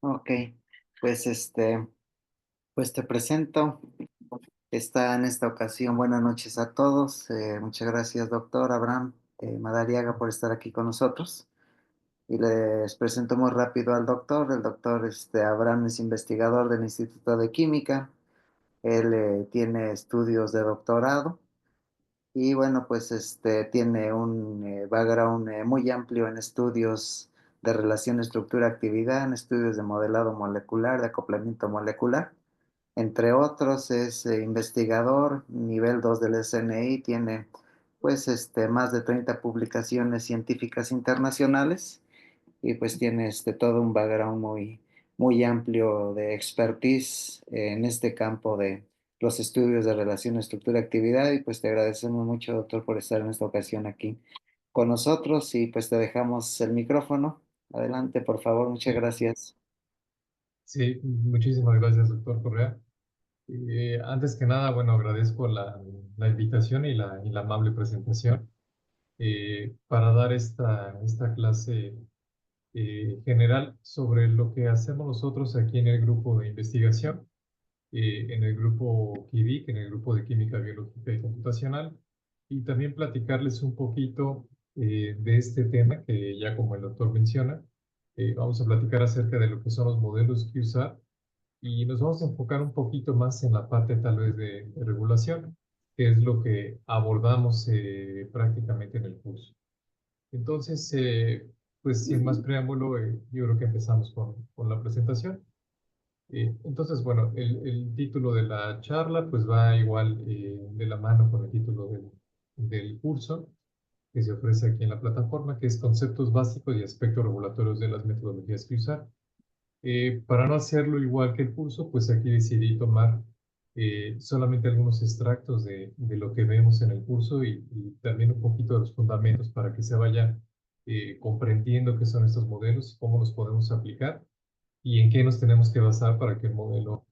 Ok, pues pues te presento. Está en esta ocasión. Buenas noches a todos. Muchas gracias, doctor Abraham Madariaga, por estar aquí con nosotros. Y les presento muy rápido al doctor. El doctor Abraham es investigador del Instituto de Química. Él tiene estudios de doctorado y bueno, pues tiene un background muy amplio en estudios de relación estructura-actividad, en estudios de modelado molecular, de acoplamiento molecular. Entre otros, es investigador nivel 2 del SNI, tiene pues más de 30 publicaciones científicas internacionales y pues tiene todo un background muy amplio de expertise en este campo de los estudios de relación estructura-actividad y pues te agradecemos mucho, doctor, por estar en esta ocasión aquí con nosotros y pues te dejamos el micrófono. Adelante, por favor, muchas Sí, gracias. sí, muchísimas gracias, doctor Correa. Antes que nada, bueno, agradezco la invitación y la amable presentación para dar esta clase general sobre lo que hacemos nosotros aquí en el grupo de investigación, en el grupo QIVIC, en el grupo de Química Biológica y Computacional, y también platicarles un poquito de este tema que ya como el doctor menciona, vamos a platicar acerca de lo que son los modelos que usar y nos vamos a enfocar un poquito más en la parte tal vez de regulación, que es lo que abordamos prácticamente en el curso. Entonces, pues sin más preámbulo, yo creo que empezamos con la presentación. Entonces, bueno, el título de la charla pues va igual de la mano con el título del curso que se ofrece aquí en la plataforma, que es Conceptos básicos y aspectos regulatorios de las metodologías que usar. Para no hacerlo igual que el curso, pues aquí decidí tomar solamente algunos extractos de lo que vemos en el curso y también un poquito de los fundamentos para que se vaya comprendiendo qué son estos modelos y cómo los podemos aplicar y en qué nos tenemos que basar para que el modelo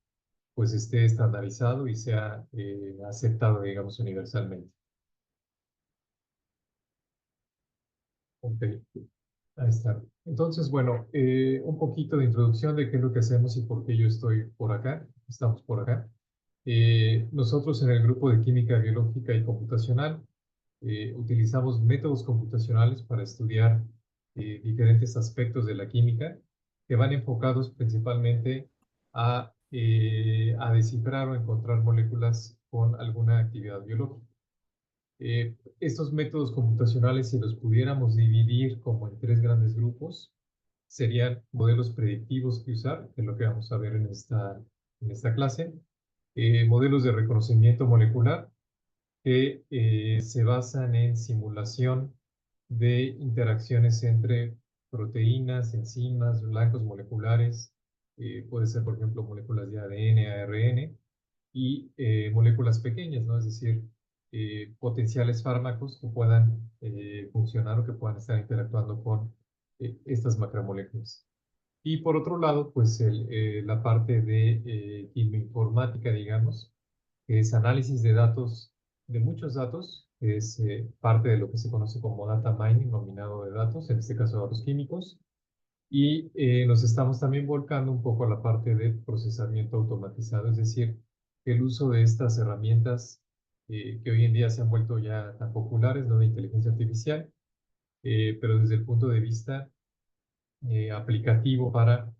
pues esté estandarizado y sea aceptado, digamos, universalmente. Ok, ahí está. Entonces, bueno, un poquito de introducción de qué es lo que hacemos y por qué yo estoy por acá, estamos por acá. Nosotros en el grupo de Química Biológica y Computacional utilizamos métodos computacionales para estudiar diferentes aspectos de la química que van enfocados principalmente a descifrar o encontrar moléculas con alguna actividad biológica. Estos métodos computacionales, si los pudiéramos dividir como en tres grandes grupos, serían modelos predictivos que usar, que es lo que vamos a ver en esta clase, modelos de reconocimiento molecular, que se basan en simulación de interacciones entre proteínas, enzimas, blancos moleculares, puede ser, por ejemplo, moléculas de ADN, ARN, y moléculas pequeñas, ¿no? Es decir, potenciales fármacos que puedan funcionar o que puedan estar interactuando con estas macromoléculas. Y por otro lado, pues la parte de quimioinformática, digamos, que es análisis de datos, de muchos datos, que es parte de lo que se conoce como data mining, nominado de datos, en este caso datos químicos, y nos estamos también volcando un poco a la parte de procesamiento automatizado, es decir, el uso de estas herramientas que hoy en día se han vuelto ya tan populares, ¿no? De inteligencia artificial, pero desde el punto de vista aplicativo para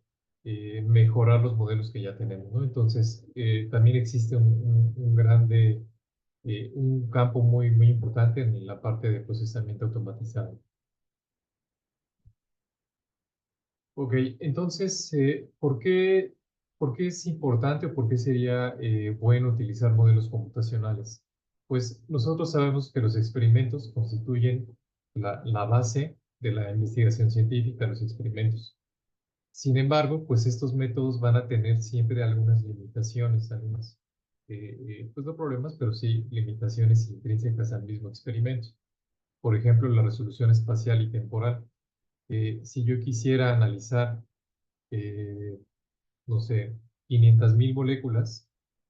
mejorar los modelos que ya tenemos, ¿no? Entonces, también existe un campo muy importante en la parte de procesamiento automatizado. Ok, entonces, por qué es importante o por qué sería bueno utilizar modelos computacionales? Pues nosotros sabemos que los experimentos constituyen la base de la investigación científica, los experimentos. Sin embargo, pues estos métodos van a tener siempre algunas limitaciones, algunas, pues no problemas, pero sí limitaciones intrínsecas al mismo experimento. Por ejemplo, la resolución espacial y temporal. Si yo quisiera analizar, eh, no sé, 500.000 moléculas,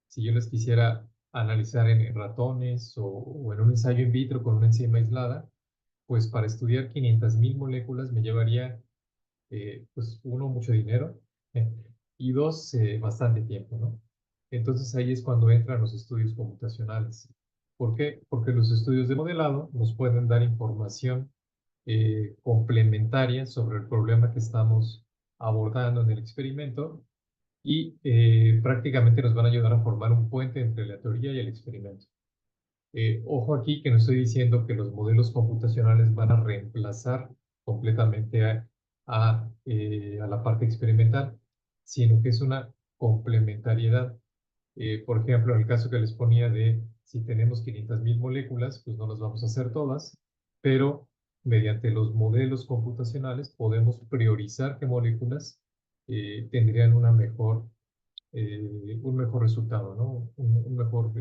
si yo las quisiera analizar en ratones o en un ensayo in vitro con una enzima aislada, pues para estudiar 500.000 moléculas me llevaría pues uno, mucho dinero, y dos, bastante tiempo, ¿no? Entonces ahí es cuando entran los estudios computacionales. ¿Por qué? Porque los estudios de modelado nos pueden dar información complementaria sobre el problema que estamos abordando en el experimento y prácticamente nos van a ayudar a formar un puente entre la teoría y el experimento. Ojo aquí que no estoy diciendo que los modelos computacionales van a reemplazar completamente a la parte experimental, sino que es una complementariedad. Por ejemplo, en el caso que les ponía de si tenemos 500.000 moléculas, pues no las vamos a hacer todas, pero mediante los modelos computacionales podemos priorizar qué moléculas tendrían un mejor resultado, ¿no? Un mejor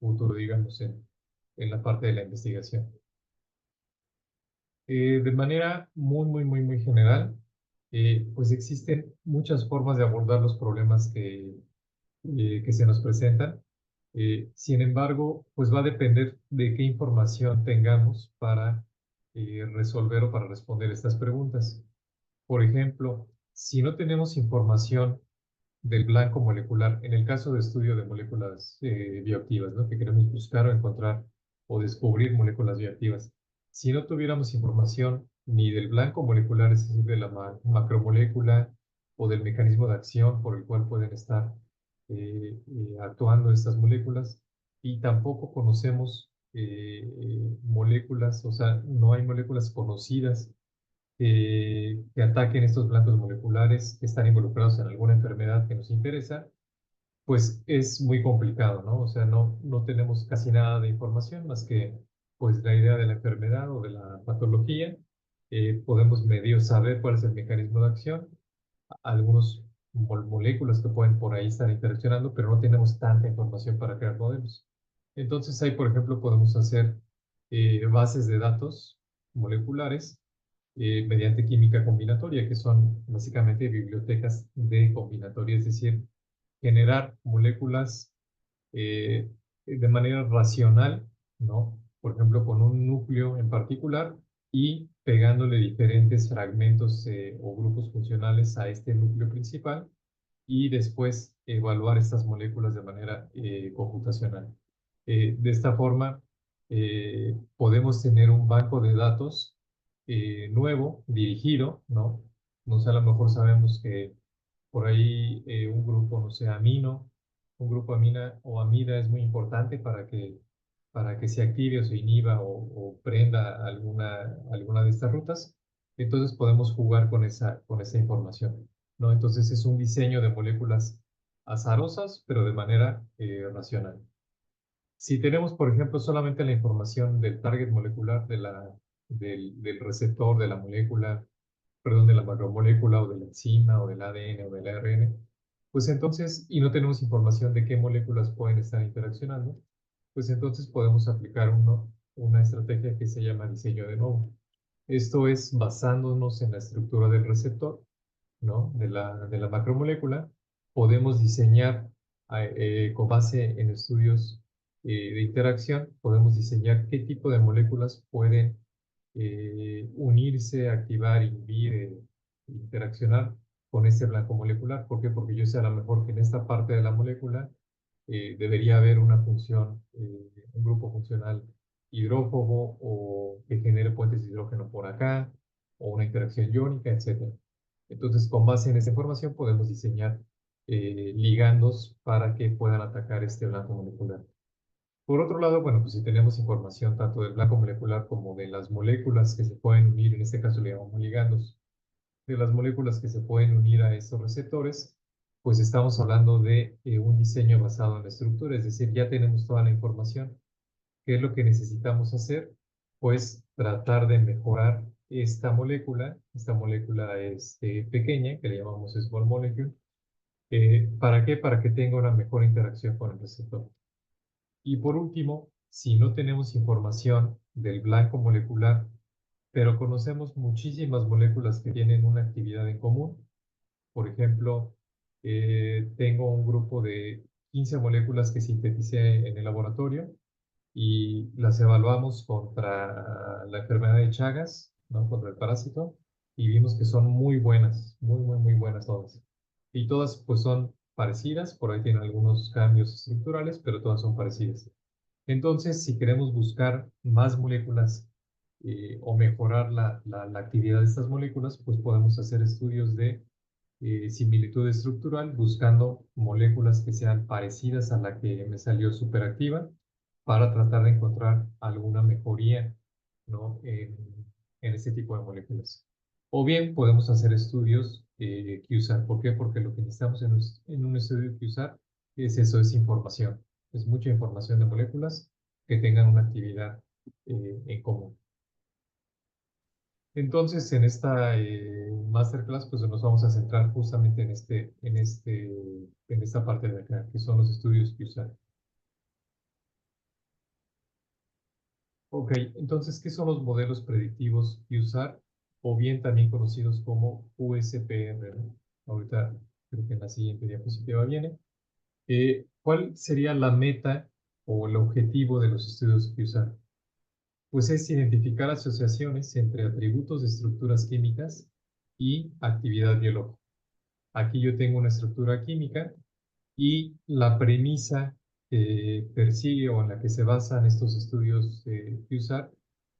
futuro, digamos, en la parte de la investigación. De manera muy general, pues existen muchas formas de abordar los problemas que se nos presentan. Sin embargo, pues va a depender de qué información tengamos para resolver o para responder estas preguntas. Por ejemplo, si no tenemos información del blanco molecular, en el caso de estudio de moléculas bioactivas, ¿no? Que queremos buscar o encontrar o descubrir moléculas bioactivas. Si no tuviéramos información ni del blanco molecular, es decir, de la macromolécula o del mecanismo de acción por el cual pueden estar actuando estas moléculas, y tampoco conocemos moléculas, o sea, no hay moléculas conocidas que ataquen estos blancos moleculares que están involucrados en alguna enfermedad que nos interesa, pues es muy complicado, ¿no? O sea, no tenemos casi nada de información más que pues la idea de la enfermedad o de la patología. Podemos medio saber cuál es el mecanismo de acción, algunas moléculas que pueden por ahí estar interaccionando, pero no tenemos tanta información para crear modelos. Entonces ahí, por ejemplo, podemos hacer bases de datos moleculares mediante química combinatoria, que son básicamente bibliotecas de combinatoria, es decir, generar moléculas de manera racional, ¿no? Por ejemplo, con un núcleo en particular y pegándole diferentes fragmentos o grupos funcionales a este núcleo principal y después evaluar estas moléculas de manera computacional. De esta forma, podemos tener un banco de datos nuevo, dirigido, ¿no? No sé, a lo mejor sabemos que por ahí un grupo, no sé, amino, un grupo amina o amida es muy importante para que se active o se inhiba o prenda alguna de estas rutas. Entonces podemos jugar con esa información, ¿no? Entonces es un diseño de moléculas azarosas, pero de manera racional. Si tenemos, por ejemplo, solamente la información del target molecular, del receptor de la molécula, perdón, de la macromolécula o de la enzima o del ADN o del ARN, pues entonces, y no tenemos información de qué moléculas pueden estar interaccionando, pues entonces podemos aplicar una estrategia que se llama diseño de novo. Esto es basándonos en la estructura del receptor, ¿no? De la macromolécula, podemos diseñar con base en estudios de interacción, podemos diseñar qué tipo de moléculas pueden unirse, activar, inhibir, interaccionar con este blanco molecular. ¿Por qué? Porque yo sé a lo mejor que en esta parte de la molécula debería haber una función, un grupo funcional hidrófobo o que genere puentes de hidrógeno por acá, o una interacción iónica, etcétera. Entonces, con base en esta información podemos diseñar ligandos para que puedan atacar este blanco molecular. Por otro lado, bueno, pues si tenemos información tanto del blanco molecular como de las moléculas que se pueden unir, en este caso le llamamos ligandos, de las moléculas que se pueden unir a estos receptores, pues estamos hablando de un diseño basado en la estructura, es decir, ya tenemos toda la información. ¿Qué es lo que necesitamos hacer? Pues tratar de mejorar esta molécula pequeña, que le llamamos small molecule. ¿Para qué? Para que tenga una mejor interacción con el receptor. Y por último, si no tenemos información del blanco molecular, pero conocemos muchísimas moléculas que tienen una actividad en común, por ejemplo, tengo un grupo de 15 moléculas que sinteticé en el laboratorio y las evaluamos contra la enfermedad de Chagas, ¿no? Contra el parásito, y vimos que son muy buenas, muy buenas todas. Y todas pues son parecidas, por ahí tienen algunos cambios estructurales, pero todas son parecidas. Entonces, si queremos buscar más moléculas o mejorar la actividad de estas moléculas, pues podemos hacer estudios de similitud estructural buscando moléculas que sean parecidas a la que me salió superactiva para tratar de encontrar alguna mejoría, ¿no? en este tipo de moléculas. O bien podemos hacer estudios QSAR. ¿Por qué? Porque lo que necesitamos en un estudio QSAR es eso, es información. Es mucha información de moléculas que tengan una actividad en común. Entonces, en esta masterclass, pues nos vamos a centrar justamente en esta parte de acá, que son los estudios QSAR. Ok, entonces, ¿qué son los modelos predictivos QSAR? O bien también conocidos como QSPR, ¿no? Ahorita creo que en la siguiente diapositiva viene. ¿Cuál sería la meta o el objetivo de los estudios QSAR? Pues es identificar asociaciones entre atributos de estructuras químicas y actividad biológica. Aquí yo tengo una estructura química y la premisa que persigue o en la que se basan estos estudios QSAR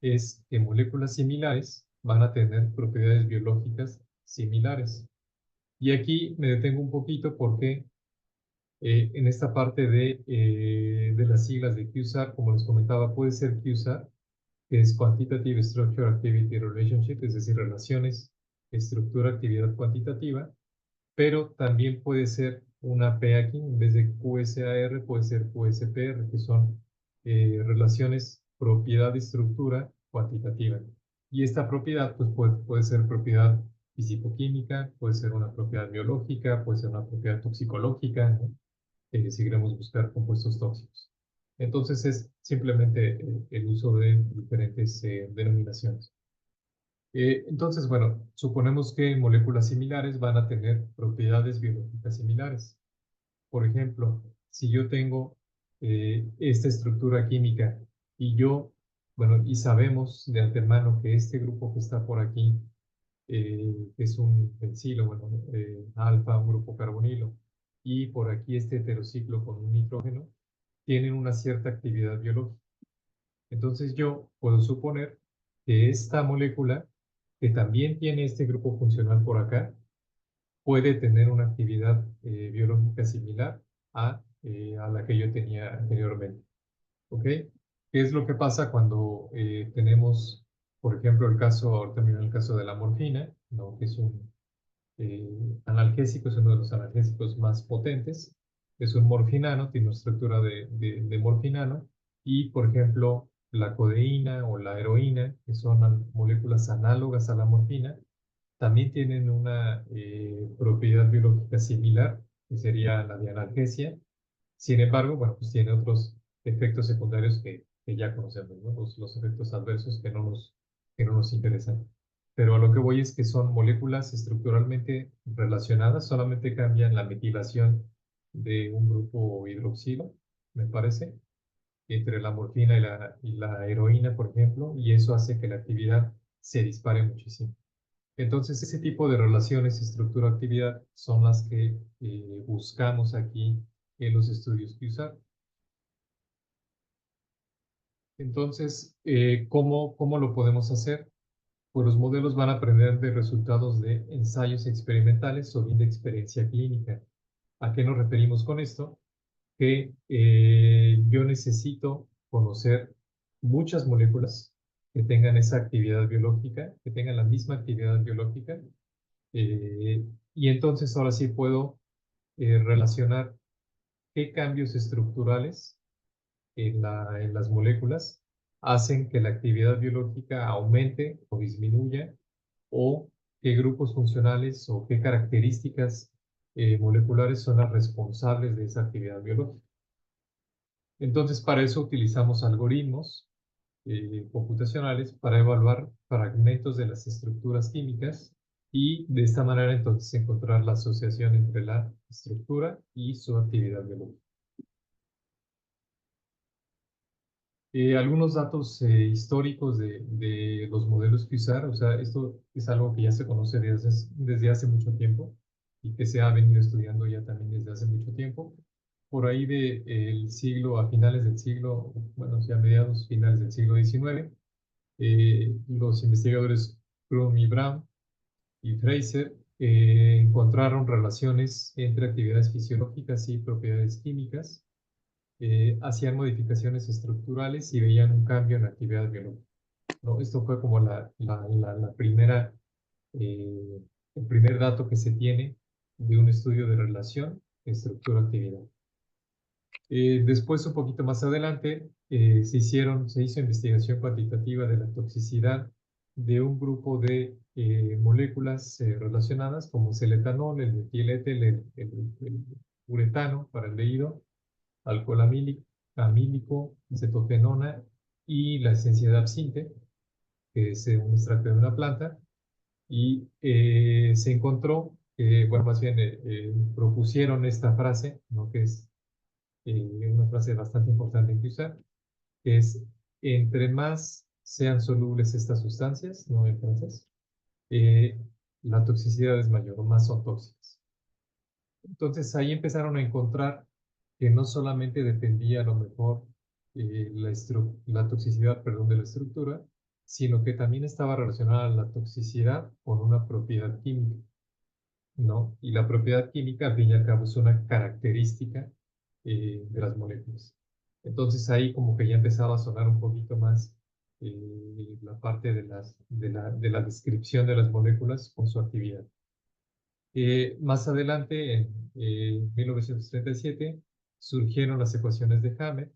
es que moléculas similares van a tener propiedades biológicas similares. Y aquí me detengo un poquito porque en esta parte de las siglas de QSAR, como les comentaba, puede ser QSAR, que es Quantitative Structure Activity Relationship, es decir, relaciones, estructura, actividad cuantitativa, pero también puede ser una P aquí, en vez de QSAR, puede ser QSPR, que son relaciones propiedad-estructura cuantitativa. Y esta propiedad pues, puede ser propiedad fisicoquímica, puede ser una propiedad biológica, puede ser una propiedad toxicológica, ¿no? Si queremos buscar compuestos tóxicos. Entonces es simplemente el uso de diferentes denominaciones. Entonces, bueno, suponemos que moléculas similares van a tener propiedades biológicas similares. Por ejemplo, si yo tengo esta estructura química y bueno, y sabemos de antemano que este grupo que está por aquí que es un benzilo, bueno, alfa, un grupo carbonilo, y por aquí este heterociclo con un nitrógeno, tienen una cierta actividad biológica. Entonces yo puedo suponer que esta molécula, que también tiene este grupo funcional por acá, puede tener una actividad biológica similar a la que yo tenía anteriormente. ¿Ok? ¿Qué es lo que pasa cuando tenemos, por ejemplo, ahorita mismo el caso de la morfina, ¿no? Que es un analgésico, es uno de los analgésicos más potentes, es un morfinano, tiene una estructura de morfinano, y por ejemplo la codeína o la heroína, que son moléculas análogas a la morfina, también tienen una propiedad biológica similar, que sería la de analgesia. Sin embargo, bueno, pues tiene otros efectos secundarios que ya conocemos, ¿no? Los efectos adversos que no nos interesan. Pero a lo que voy es que son moléculas estructuralmente relacionadas, solamente cambian la metilación de un grupo hidroxilo, me parece, entre la morfina y la heroína, por ejemplo, y eso hace que la actividad se dispare muchísimo. Entonces, ese tipo de relaciones estructura-actividad son las que buscamos aquí en los estudios que usar. Entonces, ¿cómo lo podemos hacer? Pues los modelos van a aprender de resultados de ensayos experimentales o bien de experiencia clínica. ¿A qué nos referimos con esto? Que yo necesito conocer muchas moléculas que tengan esa actividad biológica, que tengan la misma actividad biológica, y entonces ahora sí puedo relacionar qué cambios estructurales en las moléculas hacen que la actividad biológica aumente o disminuya, o qué grupos funcionales o qué características moleculares son las responsables de esa actividad biológica. Entonces, para eso utilizamos algoritmos computacionales para evaluar fragmentos de las estructuras químicas y de esta manera entonces encontrar la asociación entre la estructura y su actividad biológica. Algunos datos históricos de los modelos que usar, o sea, esto es algo que ya se conoce desde hace mucho tiempo y que se ha venido estudiando ya también desde hace mucho tiempo. Por ahí el siglo, a finales del siglo, bueno, o sea, a mediados finales del siglo XIX, los investigadores Crum y Brown y Fraser encontraron relaciones entre actividades fisiológicas y propiedades químicas, hacían modificaciones estructurales y veían un cambio en la actividad biológica, ¿no? Esto fue como la primera, eh, el primer dato que se tiene de un estudio de relación estructura-actividad. Después, un poquito más adelante, se hizo investigación cuantitativa de la toxicidad de un grupo de moléculas relacionadas, como es el etanol, el metieléter, el uretano para el leído, alcohol amílico, cetofenona y la esencia de absinte, que es un extracto de una planta, y se encontró, bueno, más bien propusieron esta frase, ¿no? Que es una frase bastante importante que usar, que es, entre más sean solubles estas sustancias, ¿no? En francés, eh, la toxicidad es mayor o más son tóxicas. Entonces ahí empezaron a encontrar que no solamente dependía a lo mejor la toxicidad, perdón, de la estructura, sino que también estaba relacionada la toxicidad con una propiedad química, ¿no? Y la propiedad química, al fin y al cabo, es una característica de las moléculas. Entonces ahí como que ya empezaba a sonar un poquito más la parte de la descripción de las moléculas con su actividad. Más adelante, en 1937, surgieron las ecuaciones de Hammett,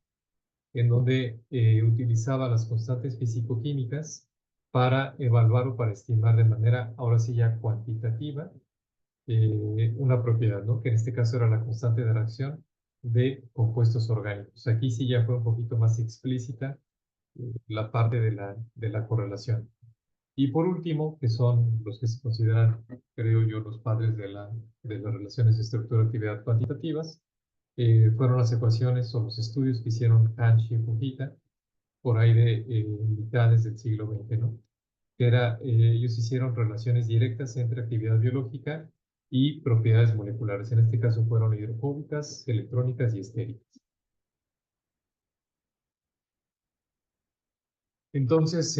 en donde utilizaba las constantes físico-químicas para evaluar o para estimar de manera, ahora sí ya cuantitativa, una propiedad, ¿no? Que en este caso era la constante de reacción de compuestos orgánicos. Aquí sí ya fue un poquito más explícita la parte de la correlación. Y por último, que son los que se consideran, creo yo, los padres de las relaciones estructura-actividad cuantitativas, fueron las ecuaciones o los estudios que hicieron Hanshi y Fujita por ahí de mitades del siglo XX, ¿no? Que era, ellos hicieron relaciones directas entre actividad biológica y propiedades moleculares. En este caso fueron hidrofóbicas, electrónicas y estéricas. Entonces,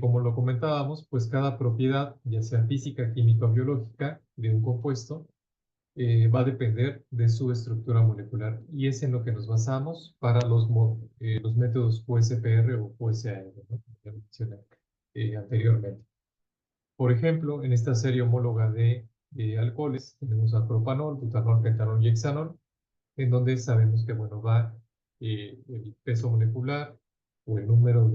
como lo comentábamos, pues cada propiedad, ya sea física, química o biológica, de un compuesto, va a depender de su estructura molecular y es en lo que nos basamos para los métodos QSPR o QSAR, ¿no? Como ya mencioné anteriormente. Por ejemplo, en esta serie homóloga de alcoholes tenemos a propanol, butanol, pentanol y hexanol, en donde sabemos que, bueno, va el peso molecular o el número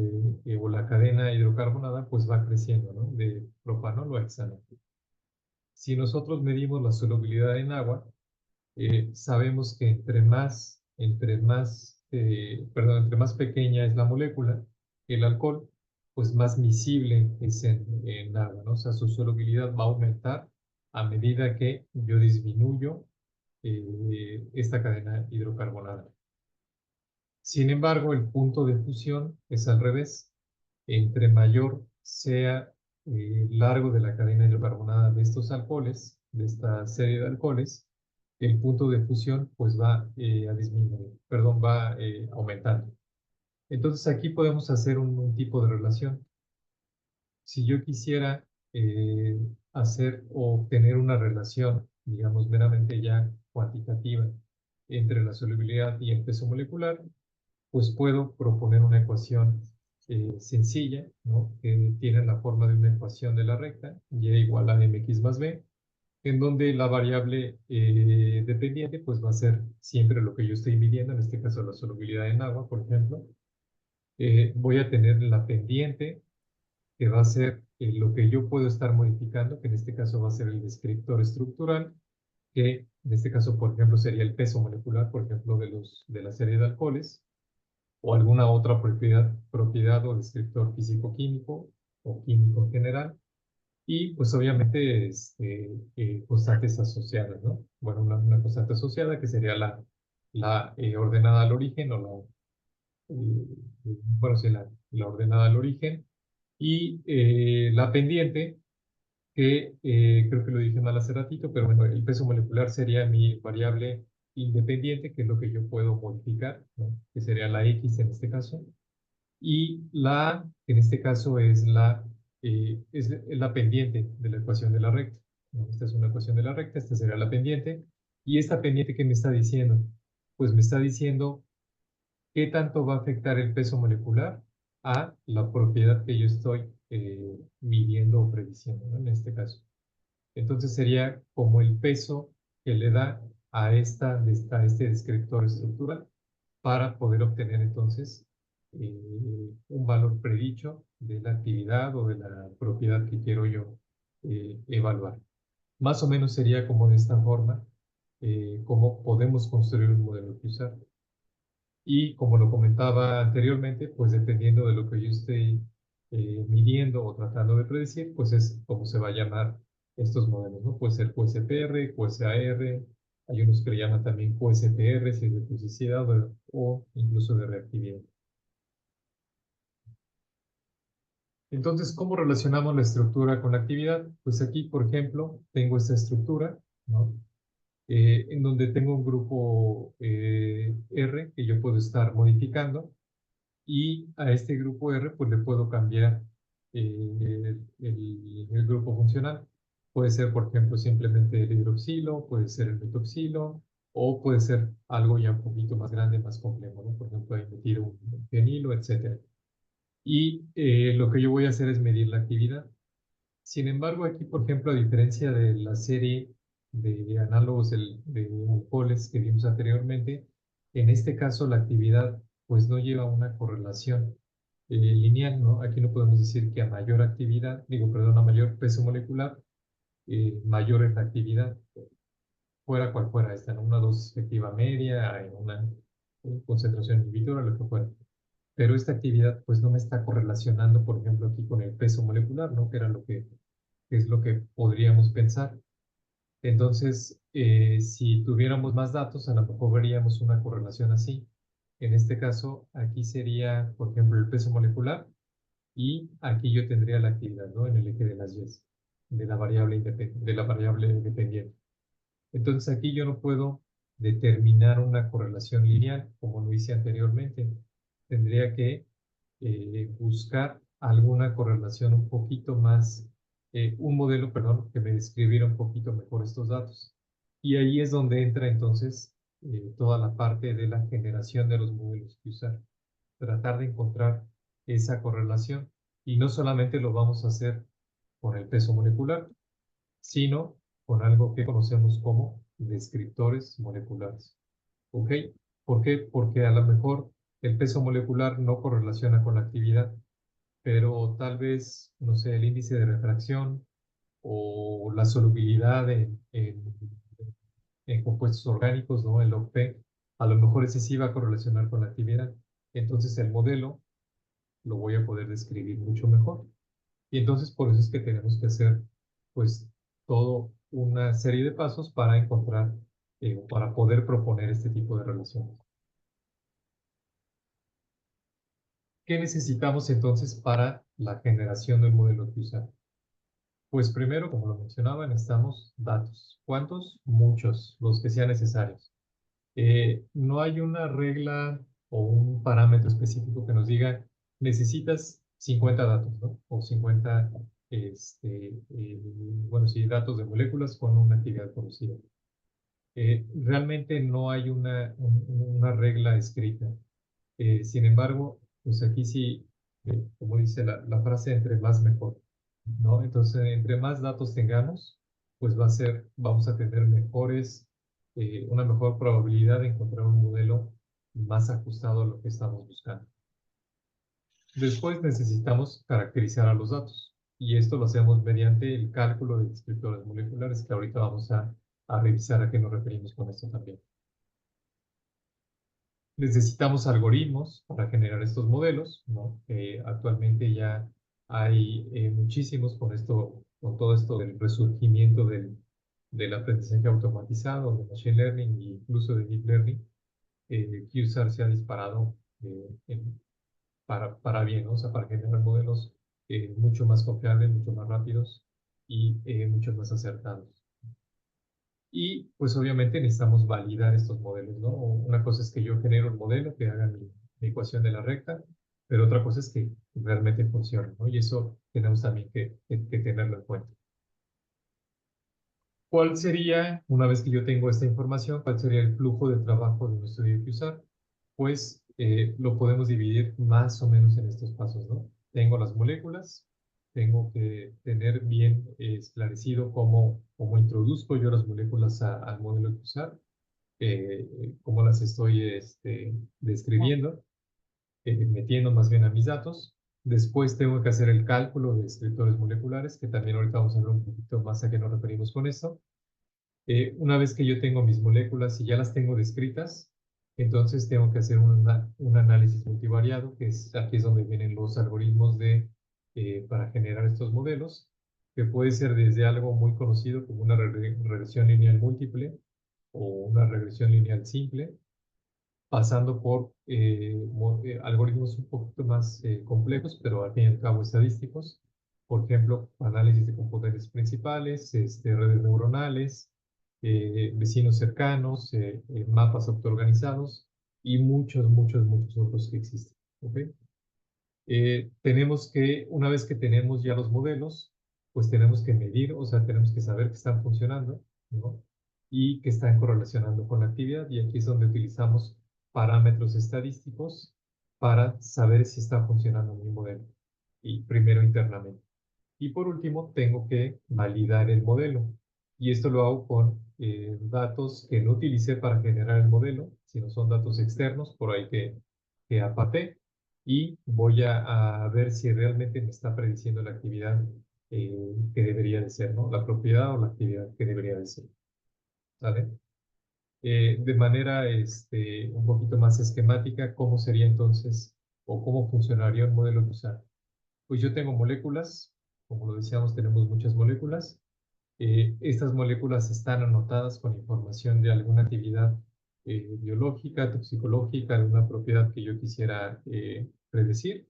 o la cadena hidrocarbonada, pues va creciendo, ¿no? De propanol o hexanol. Si nosotros medimos la solubilidad en agua, sabemos que entre más pequeña es la molécula, el alcohol, pues más miscible es en agua, ¿no? O sea, su solubilidad va a aumentar a medida que yo disminuyo esta cadena hidrocarbonada. Sin embargo, el punto de fusión es al revés. Entre mayor sea el largo de la cadena hidrocarbonada de estos alcoholes, de esta serie de alcoholes, el punto de fusión pues va a disminuir, perdón, va aumentando. Entonces aquí podemos hacer un tipo de relación. Si yo quisiera hacer o obtener una relación, digamos, meramente ya cuantitativa entre la solubilidad y el peso molecular, pues puedo proponer una ecuación sencilla, ¿no? Que tiene la forma de una ecuación de la recta, y igual a mx más b, en donde la variable dependiente pues va a ser siempre lo que yo estoy midiendo, en este caso la solubilidad en agua, por ejemplo. Voy a tener la pendiente, que va a ser lo que yo puedo estar modificando, que en este caso va a ser el descriptor estructural, que en este caso, por ejemplo, sería el peso molecular, por ejemplo, de la serie de alcoholes, o alguna otra propiedad o descriptor físico-químico o químico en general. Y pues obviamente constantes asociadas, ¿no? Bueno, una constante asociada que sería la ordenada al origen o bueno, sí, la ordenada al origen, y la pendiente, que creo que lo dije mal hace ratito, pero bueno, el peso molecular sería mi variable independiente, que es lo que yo puedo modificar, ¿no? Que sería la X en este caso, y la, en este caso, es la pendiente de la ecuación de la recta, ¿no? Esta es una ecuación de la recta, esta sería la pendiente, y esta pendiente, ¿qué me está diciendo? Pues me está diciendo qué tanto va a afectar el peso molecular a la propiedad que yo estoy midiendo o prediciendo, ¿no? En este caso. Entonces sería como el peso que le da a este descriptor estructural para poder obtener entonces un valor predicho de la actividad o de la propiedad que quiero yo evaluar. Más o menos sería como de esta forma, cómo podemos construir un modelo que usar. Y como lo comentaba anteriormente, pues dependiendo de lo que yo esté midiendo o tratando de predecir, pues es como se va a llamar estos modelos, ¿no? Puede ser QSPR, QSAR, hay unos que le llaman también QSPR, si es de toxicidad o incluso de reactividad. Entonces, ¿cómo relacionamos la estructura con la actividad? Pues aquí, por ejemplo, tengo esta estructura, ¿no? En donde tengo un grupo R que yo puedo estar modificando, y a este grupo R pues le puedo cambiar el grupo funcional. Puede ser, por ejemplo, simplemente el hidroxilo, puede ser el metoxilo, o puede ser algo ya un poquito más grande, más complejo, ¿no? Por ejemplo, emitir un fenilo, etcétera. Y lo que yo voy a hacer es medir la actividad. Sin embargo, aquí, por ejemplo, a diferencia de la serie de análogos de alcoholes que vimos anteriormente, en este caso la actividad pues no lleva una correlación lineal, ¿no? Aquí no podemos decir que a mayor actividad, digo, perdón, a mayor peso molecular, mayor es la actividad, fuera cual fuera esta, en una dosis efectiva media, en una concentración inhibitora, lo que fuera. Pero esta actividad pues no me está correlacionando, por ejemplo, aquí con el peso molecular, ¿no? Que era que es lo que podríamos pensar. Entonces, si tuviéramos más datos, a lo mejor veríamos una correlación así. En este caso, aquí sería, por ejemplo, el peso molecular, y aquí yo tendría la actividad, ¿no? En el eje de las Y, de la variable dependiente. Entonces, aquí yo no puedo determinar una correlación lineal, como lo hice anteriormente. Tendría que buscar alguna correlación un poquito más, un modelo, perdón, que me describiera un poquito mejor estos datos. Y ahí es donde entra entonces toda la parte de la generación de los modelos que usar. Tratar de encontrar esa correlación. Y no solamente lo vamos a hacer con el peso molecular, sino con algo que conocemos como descriptores moleculares. ¿Ok? ¿Por qué? Porque a lo mejor el peso molecular no correlaciona con la actividad, pero tal vez, no sé, el índice de refracción o la solubilidad en compuestos orgánicos, ¿no? El OP, a lo mejor ese sí va a correlacionar con la actividad. Entonces el modelo lo voy a poder describir mucho mejor. Y entonces por eso es que tenemos que hacer, pues, todo una serie de pasos para encontrar, para poder proponer este tipo de relaciones. ¿Qué necesitamos entonces para la generación del modelo que usar? Pues primero, como lo mencionaba, necesitamos datos. ¿Cuántos? Muchos, los que sean necesarios. No hay una regla o un parámetro específico que nos diga, necesitas 50 datos, ¿no? O 50, bueno, sí, datos de moléculas con una actividad conocida. Realmente no hay una regla escrita. Sin embargo, pues aquí sí, como dice la frase, entre más mejor, ¿no? Entonces, entre más datos tengamos, pues vamos a tener una mejor probabilidad de encontrar un modelo más ajustado a lo que estamos buscando. Después necesitamos caracterizar a los datos, y esto lo hacemos mediante el cálculo de descriptores moleculares, que ahorita vamos a revisar a qué nos referimos con esto también. Necesitamos algoritmos para generar estos modelos, ¿no? Actualmente ya hay muchísimos con todo esto del resurgimiento del aprendizaje automatizado, de machine learning e incluso de deep learning. QSAR se ha disparado para bien, ¿no? O sea, para generar modelos mucho más confiables, mucho más rápidos y mucho más acertados. Y pues obviamente necesitamos validar estos modelos, ¿no? Una cosa es que yo genero un modelo que haga mi ecuación de la recta, pero otra cosa es que realmente funcione, ¿no? Y eso tenemos también que tenerlo en cuenta. ¿Cuál sería, una vez que yo tengo esta información, cuál sería el flujo de trabajo de un estudio que usar? Pues lo podemos dividir más o menos en estos pasos, ¿no? Tengo las moléculas, tengo que tener bien esclarecido cómo introduzco yo las moléculas al modelo que usar, cómo las estoy describiendo, metiendo más bien a mis datos. Después tengo que hacer el cálculo de descriptores moleculares, que también ahorita vamos a ver un poquito más a qué nos referimos con esto. Una vez que yo tengo mis moléculas y ya las tengo descritas, entonces tengo que hacer un análisis multivariado, que aquí es donde vienen los algoritmos para generar estos modelos, que puede ser desde algo muy conocido como una regresión lineal múltiple o una regresión lineal simple, pasando por algoritmos un poquito más complejos, pero al fin y al cabo estadísticos. Por ejemplo, análisis de componentes principales, redes neuronales, vecinos cercanos, mapas autoorganizados y muchos otros que existen. ¿Ok? Tenemos que, una vez que tenemos ya los modelos, pues tenemos que medir, o sea, tenemos que saber que están funcionando, ¿no? Y que están correlacionando con la actividad. Y aquí es donde utilizamos parámetros estadísticos para saber si está funcionando mi modelo. Y primero internamente. Y por último, tengo que validar el modelo. Y esto lo hago con datos que no utilicé para generar el modelo, sino son datos externos por ahí que apate. Y voy a ver si realmente me está prediciendo la actividad que debería de ser, ¿no? La propiedad o la actividad que debería de ser. ¿Sale? De manera un poquito más esquemática, ¿cómo sería entonces o cómo funcionaría un modelo de usar? Pues yo tengo moléculas, como lo decíamos, tenemos muchas moléculas. Estas moléculas están anotadas con información de alguna actividad biológica, toxicológica, alguna propiedad que yo quisiera predecir.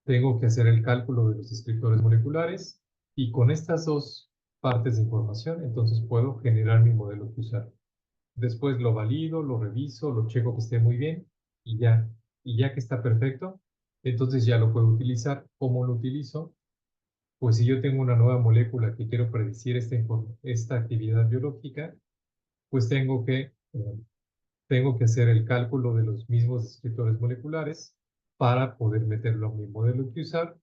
Tengo que hacer el cálculo de los descriptores moleculares y con estas dos partes de información, entonces puedo generar mi modelo que usar. Después lo valido, lo reviso, lo checo que esté muy bien y ya. Y ya que está perfecto, entonces ya lo puedo utilizar. ¿Cómo lo utilizo? Pues si yo tengo una nueva molécula que quiero predecir esta actividad biológica, pues tengo que hacer el cálculo de los mismos descriptores moleculares para poder meterlo a mi modelo que usar.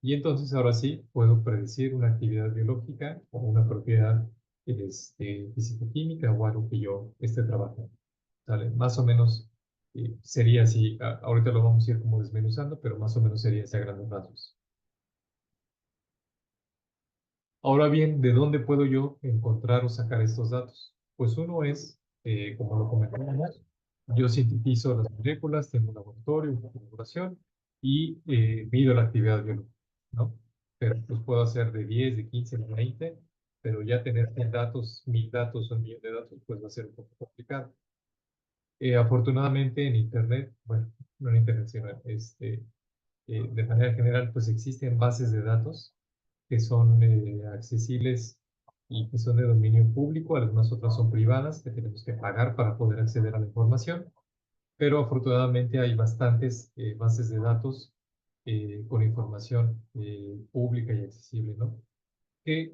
Y entonces ahora sí puedo predecir una actividad biológica o una propiedad físico-química o algo que yo esté trabajando. ¿Sale? Más o menos sería así. Ahorita lo vamos a ir como desmenuzando, pero más o menos sería así a grandes rasgos. Ahora bien, ¿de dónde puedo yo encontrar o sacar estos datos? Pues uno es, como lo comentamos, yo sintetizo las moléculas, tengo un laboratorio, una configuración y mido la actividad biológica, ¿no? Pero pues puedo hacer de 10, de 15, de 20, pero ya tener 100 datos, 1000 datos o 1 millón de datos, pues va a ser un poco complicado. Afortunadamente en Internet, bueno, no en Internet, sino de manera general, pues existen bases de datos que son accesibles y que son de dominio público, algunas otras son privadas que tenemos que pagar para poder acceder a la información, pero afortunadamente hay bastantes bases de datos con información pública y accesible, ¿no? ¿Qué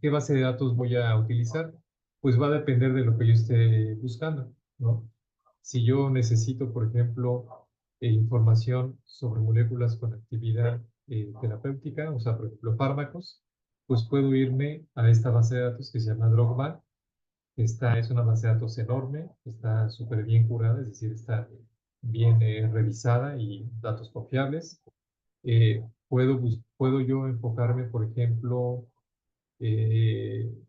base de datos voy a utilizar? Pues va a depender de lo que yo esté buscando, ¿no? Si yo necesito, por ejemplo, información sobre moléculas con actividad terapéutica, o sea, por ejemplo, fármacos, pues puedo irme a esta base de datos que se llama DRUGMAN. Esta es una base de datos enorme, está súper bien curada, es decir, está bien revisada y datos confiables. Puedo yo enfocarme, por ejemplo,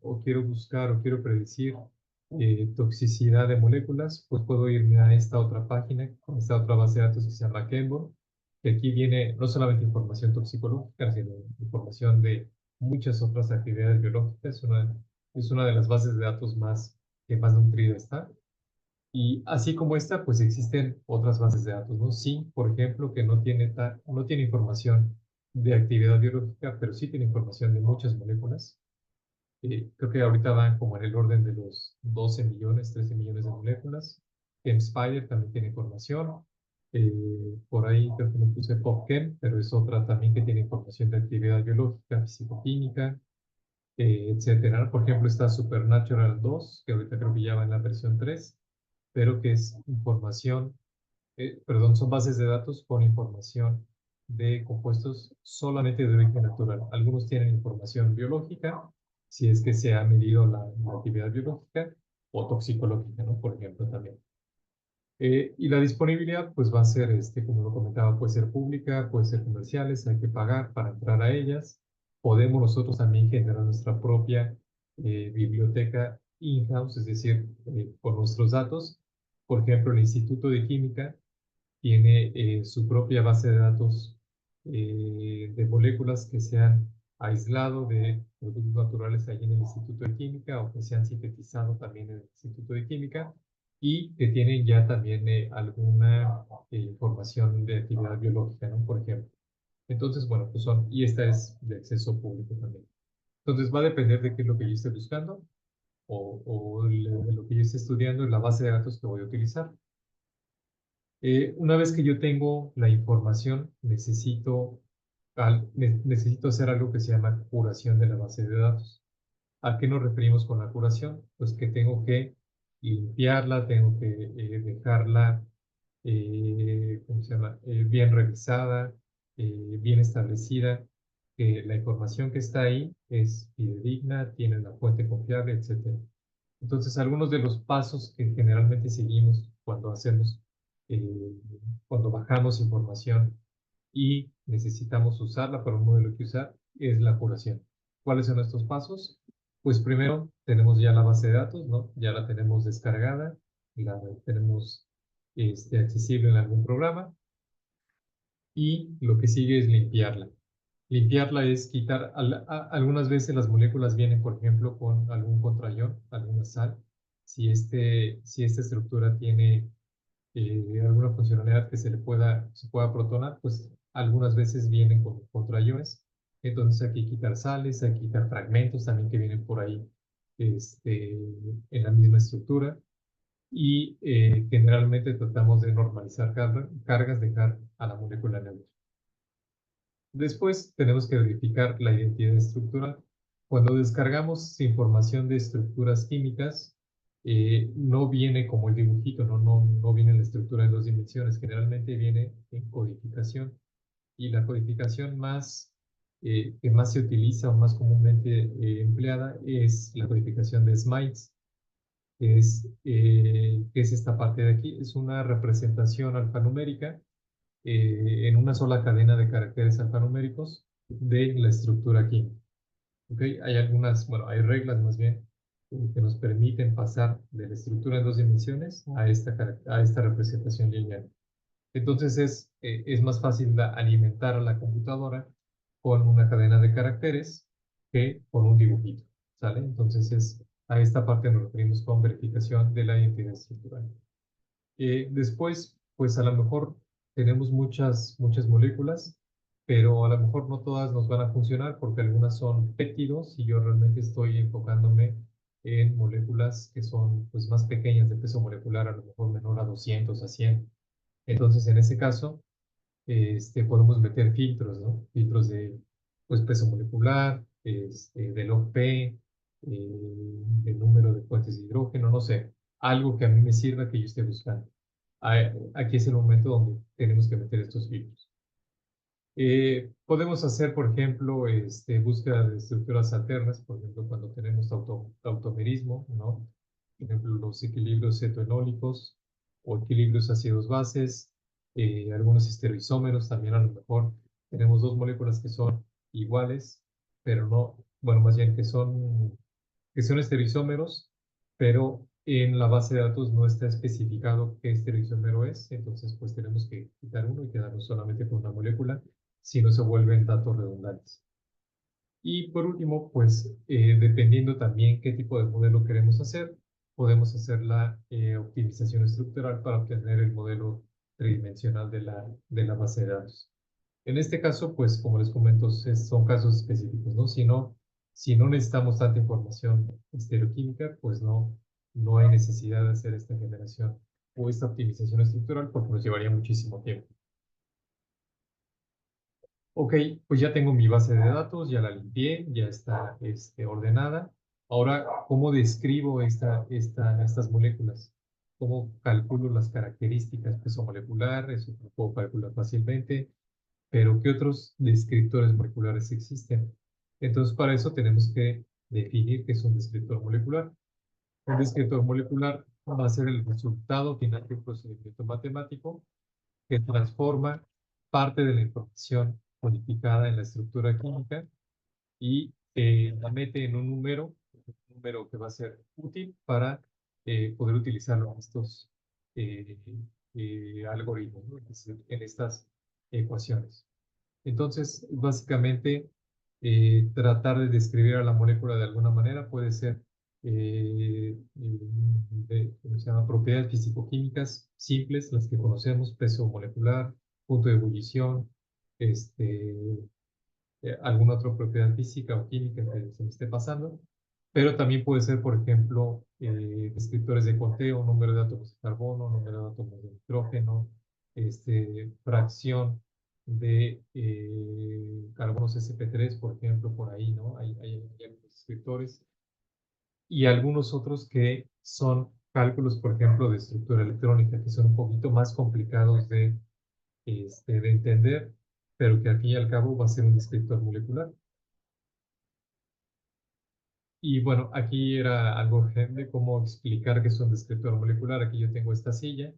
o quiero buscar o quiero predecir toxicidad de moléculas, pues puedo irme a esta otra página, a esta otra base de datos que se llama Kembo, que aquí viene no solamente información toxicológica, sino información de muchas otras actividades biológicas. Es una de las bases de datos que más nutrida está. Y así como esta, pues existen otras bases de datos, ¿no? Sí, por ejemplo, que no tiene información de actividad biológica, pero sí tiene información de muchas moléculas. Creo que ahorita van como en el orden de los 12 millones, 13 millones de moléculas. ChemSpider también tiene información. Por ahí creo que me puse PopChem, pero es otra también que tiene información de actividad biológica, fisicoquímica, etcétera. Por ejemplo, está Supernatural 2, que ahorita creo que ya va en la versión 3, pero que es información, perdón, son bases de datos con información de compuestos solamente de origen natural. Algunos tienen información biológica, si es que se ha medido la actividad biológica, o toxicológica, ¿no? Por ejemplo, también. Y la disponibilidad, pues va a ser, como lo comentaba, puede ser pública, puede ser comerciales, hay que pagar para entrar a ellas. Podemos nosotros también generar nuestra propia biblioteca in-house, es decir, con nuestros datos. Por ejemplo, el Instituto de Química tiene su propia base de datos de moléculas que se han aislado de productos naturales ahí en el Instituto de Química o que se han sintetizado también en el Instituto de Química y que tienen ya también alguna información de actividad biológica, ¿no? Por ejemplo. Entonces, bueno, pues son, y esta es de acceso público también. Entonces va a depender de qué es lo que yo esté buscando de lo que yo esté estudiando en la base de datos que voy a utilizar. Una vez que yo tengo la información, necesito hacer algo que se llama curación de la base de datos. ¿A qué nos referimos con la curación? Pues que tengo que limpiarla, tengo que dejarla, ¿cómo se llama? Bien revisada, bien establecida, que la información que está ahí es fidedigna, tiene una fuente confiable, etcétera. Entonces, algunos de los pasos que generalmente seguimos eh, cuando bajamos información y necesitamos usarla para un modelo que usar, es la curación. ¿Cuáles son estos pasos? Pues primero tenemos ya la base de datos, ¿no? Ya la tenemos descargada, la tenemos accesible en algún programa y lo que sigue es limpiarla. Limpiarla es quitar, algunas veces las moléculas vienen, por ejemplo, con algún contrayón, alguna sal. Si esta estructura tiene alguna funcionalidad que se pueda protonar, pues algunas veces vienen con contrayones. Entonces hay que quitar sales, hay que quitar fragmentos también que vienen por ahí en la misma estructura. Y generalmente tratamos de normalizar cargas, dejar a la molécula neutra. Después tenemos que verificar la identidad estructural. Cuando descargamos información de estructuras químicas, no viene como el dibujito, no viene la estructura en dos dimensiones, generalmente viene en codificación. Y la codificación que más se utiliza o más comúnmente empleada es la codificación de SMITES, que es esta parte de aquí. Es una representación alfanumérica en una sola cadena de caracteres alfanuméricos de la estructura química. ¿Okay? Hay bueno, hay reglas más bien que nos permiten pasar de la estructura en dos dimensiones a esta representación lineal. Entonces es más fácil alimentar a la computadora con una cadena de caracteres que con un dibujito, ¿sale? Entonces a esta parte nos referimos con verificación de la identidad estructural. Después, pues a lo mejor tenemos muchas moléculas, pero a lo mejor no todas nos van a funcionar porque algunas son péptidos y yo realmente estoy enfocándome en moléculas que son pues más pequeñas de peso molecular, a lo mejor menor a 200, a 100. Entonces, en ese caso, podemos meter filtros, ¿no? Filtros de pues, peso molecular, de log-P, de número de fuentes de hidrógeno, no sé, algo que a mí me sirva que yo esté buscando. Aquí es el momento donde tenemos que meter estos filtros. Podemos hacer, por ejemplo, búsqueda de estructuras alternas, por ejemplo, cuando tenemos tautomerismo, ¿no? Por ejemplo, los equilibrios cetoenólicos o equilibrios ácidos-bases, algunos estereoisómeros, también a lo mejor tenemos dos moléculas que son iguales, pero no, bueno, más bien que son estereoisómeros, pero en la base de datos no está especificado qué estereoisómero es, entonces pues tenemos que quitar uno y quedarnos solamente con una molécula, si no se vuelven datos redundantes. Y por último, pues dependiendo también qué tipo de modelo queremos hacer, podemos hacer la optimización estructural para obtener el modelo tridimensional de la base de datos. En este caso, pues como les comento, son casos específicos, ¿no? Si no necesitamos tanta información estereoquímica, pues no hay necesidad de hacer esta generación o esta optimización estructural porque nos llevaría muchísimo tiempo. Ok, pues ya tengo mi base de datos, ya la limpié, ya está ordenada. Ahora, ¿cómo describo estas moléculas? ¿Cómo calculo las características peso molecular? Eso lo puedo calcular fácilmente, pero ¿qué otros descriptores moleculares existen? Entonces, para eso tenemos que definir qué es un descriptor molecular. Un descriptor molecular va a ser el resultado final de un procedimiento matemático que transforma parte de la información codificada en la estructura química y la mete en un número que va a ser útil para poder utilizarlo en estos eh, algoritmos, ¿no? En estas ecuaciones. Entonces, básicamente, tratar de describir a la molécula de alguna manera puede ser ¿cómo se llama? Propiedades físico-químicas simples, las que conocemos, peso molecular, punto de ebullición, este, alguna otra propiedad física o química que se me esté pasando, pero también puede ser, por ejemplo, descriptores de conteo, número de átomos de carbono, número de átomos de nitrógeno, fracción de carbonos sp3, por ejemplo, por ahí, ¿no? Hay algunos descriptores y algunos otros que son cálculos, por ejemplo, de estructura electrónica, que son un poquito más complicados de entender, pero que al fin y al cabo va a ser un descriptor molecular. Y bueno, aquí era algo de cómo explicar qué es un descriptor molecular. Aquí yo tengo esta silla.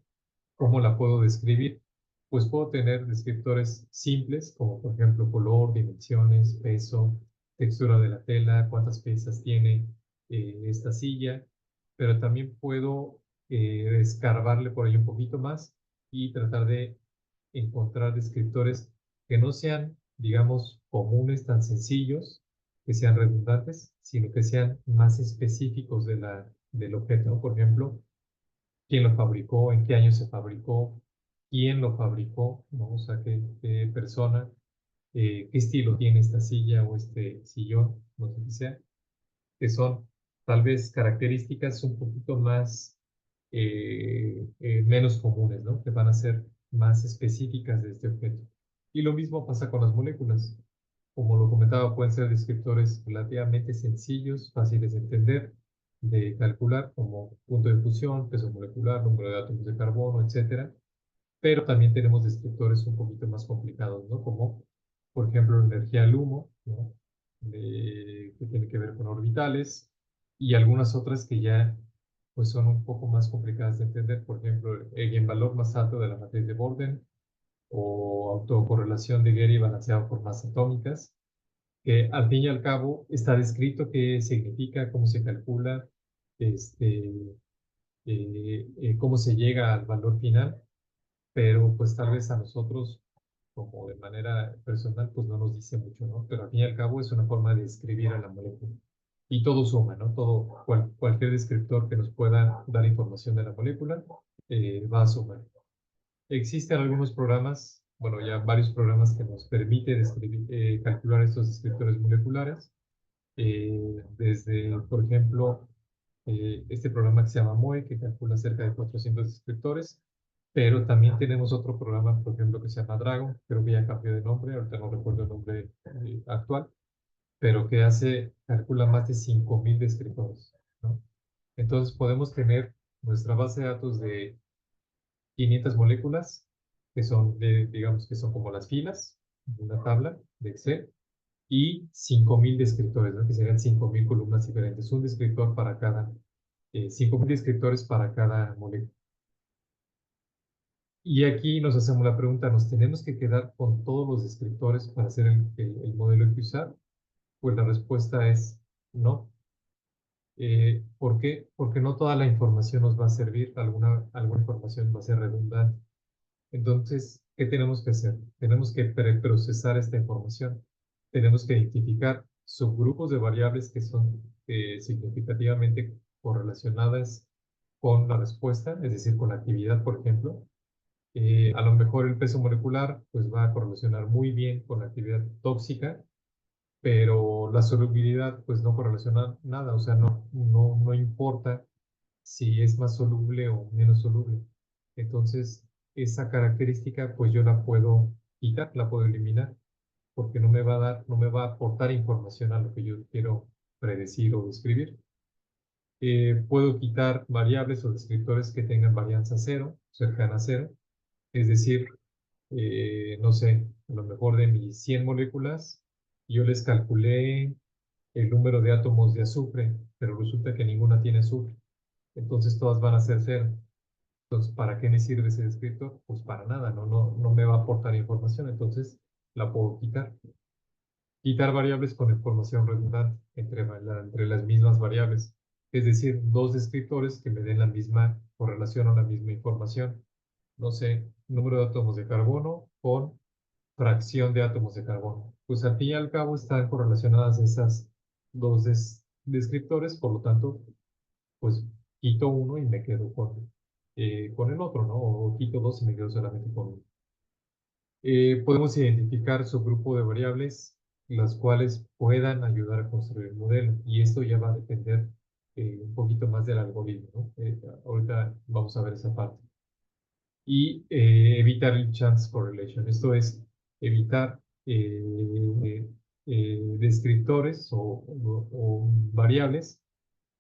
¿Cómo la puedo describir? Pues puedo tener descriptores simples, como por ejemplo color, dimensiones, peso, textura de la tela, cuántas piezas tiene esta silla, pero también puedo escarbarle por ahí un poquito más y tratar de encontrar descriptores que no sean, digamos, comunes, tan sencillos, que sean redundantes, sino que sean más específicos del objeto, ¿no? Por ejemplo, quién lo fabricó, en qué año se fabricó, quién lo fabricó, ¿no? O sea, qué persona, qué estilo tiene esta silla o este sillón, no sé qué sea, que son tal vez características un poquito más, menos comunes, ¿no? Que van a ser más específicas de este objeto. Y lo mismo pasa con las moléculas. Como lo comentaba, pueden ser descriptores relativamente sencillos, fáciles de entender, de calcular, como punto de fusión, peso molecular, número de átomos de carbono, etcétera. Pero también tenemos descriptores un poquito más complicados, ¿no? Como, por ejemplo, la energía del humo, ¿no? Que tiene que ver con orbitales, y algunas otras que ya pues son un poco más complicadas de entender, por ejemplo, el eigenvalor más alto de la matriz de Borden o autocorrelación de Getty balanceado por masas atómicas, que al fin y al cabo está descrito qué significa, cómo se calcula, este, cómo se llega al valor final, pero pues tal vez a nosotros, como de manera personal, pues no nos dice mucho, ¿no? Pero al fin y al cabo es una forma de describir a la molécula. Y todo suma, ¿no? Cualquier descriptor que nos pueda dar información de la molécula va a sumar. Existen algunos programas, bueno, ya varios programas que nos permiten calcular estos descriptores moleculares. Desde, por ejemplo, este programa que se llama MOE, que calcula cerca de 400 descriptores, pero también tenemos otro programa, por ejemplo, que se llama Dragon, creo que ya cambió de nombre, ahorita no recuerdo el nombre actual, pero que calcula más de 5000 descriptores, ¿no? Entonces podemos tener nuestra base de datos de 500 moléculas, que son, digamos que son como las filas de una tabla de Excel, y 5000 descriptores, ¿no? Que serían 5000 columnas diferentes, un descriptor para cada, 5000 descriptores para cada molécula. Y aquí nos hacemos la pregunta, ¿nos tenemos que quedar con todos los descriptores para hacer el modelo que usar? Pues la respuesta es no. ¿Por qué? Porque no toda la información nos va a servir, alguna información va a ser redundante. Entonces, ¿qué tenemos que hacer? Tenemos que preprocesar esta información. Tenemos que identificar subgrupos de variables que son significativamente correlacionadas con la respuesta, es decir, con la actividad, por ejemplo. A lo mejor el peso molecular pues va a correlacionar muy bien con la actividad tóxica, pero la solubilidad pues no correlaciona nada, o sea, no importa si es más soluble o menos soluble. Entonces, esa característica pues yo la puedo quitar, la puedo eliminar, porque no me va a dar, no me va a aportar información a lo que yo quiero predecir o describir. Puedo quitar variables o descriptores que tengan varianza cero, cercana a cero, es decir, no sé, a lo mejor de mis 100 moléculas, yo les calculé el número de átomos de azufre, pero resulta que ninguna tiene azufre. Entonces todas van a ser cero. Entonces, ¿para qué me sirve ese descriptor? Pues para nada, no me va a aportar información, entonces la puedo quitar. Quitar variables con información redundante entre las mismas variables. Es decir, dos descriptores que me den la misma correlación o la misma información. No sé, número de átomos de carbono con fracción de átomos de carbono. Pues al fin y al cabo están correlacionadas esas dos descriptores, por lo tanto, pues quito uno y me quedo con el otro, ¿no? O quito dos y me quedo solamente con uno. Podemos identificar subgrupo de variables las cuales puedan ayudar a construir el modelo, y esto ya va a depender un poquito más del algoritmo, ¿no? Ahorita vamos a ver esa parte. Y evitar el chance correlation. Esto es evitar descriptores o variables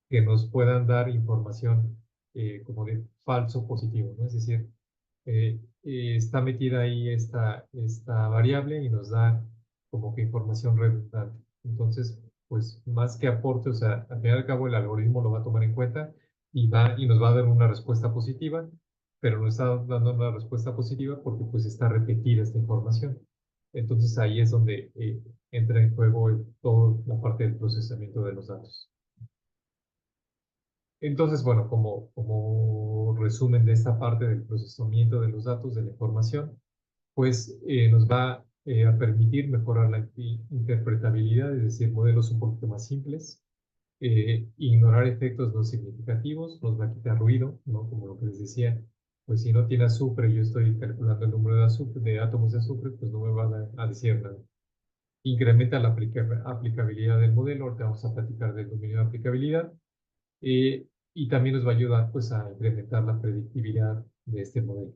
que nos puedan dar información como de falso positivo, ¿no? Es decir, está metida ahí esta variable y nos da como que información redundante. Entonces, pues más que aporte, o sea, al fin y al cabo el algoritmo lo va a tomar en cuenta y nos va a dar una respuesta positiva, pero no está dando una respuesta positiva porque pues está repetida esta información. Entonces ahí es donde entra en juego toda la parte del procesamiento de los datos. Entonces, bueno, como resumen de esta parte del procesamiento de los datos, de la información, pues nos va a permitir mejorar la interpretabilidad, es decir, modelos un poquito más simples, ignorar efectos no significativos, nos va a quitar ruido, ¿no? Como lo que les decía, pues si no tiene azufre, yo estoy calculando el número de azufre, de átomos de azufre, pues no me va a decir nada. Incrementa la aplicabilidad del modelo, ahorita vamos a platicar del dominio de aplicabilidad, eh, y también nos va a ayudar pues a incrementar la predictibilidad de este modelo.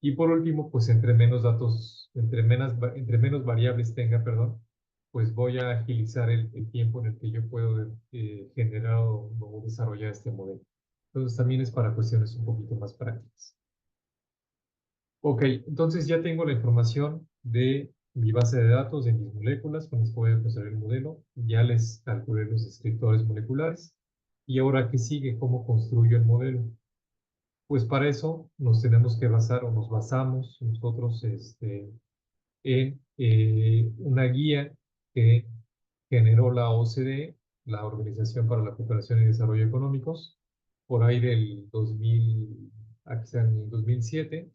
Y por último, pues entre menos datos, entre menos variables tenga, perdón, pues voy a agilizar el tiempo en el que yo puedo generar o desarrollar este modelo. Entonces también es para cuestiones un poquito más prácticas. Ok, entonces ya tengo la información de mi base de datos, de mis moléculas, con las que voy a construir el modelo. Ya les calculé los descriptores moleculares. Y ahora, ¿qué sigue? ¿Cómo construyo el modelo? Pues para eso nos tenemos que basar o nos basamos nosotros en una guía que generó la OCDE, la Organización para la Cooperación y Desarrollo Económicos, por ahí del 2000, aquí está en el 2007,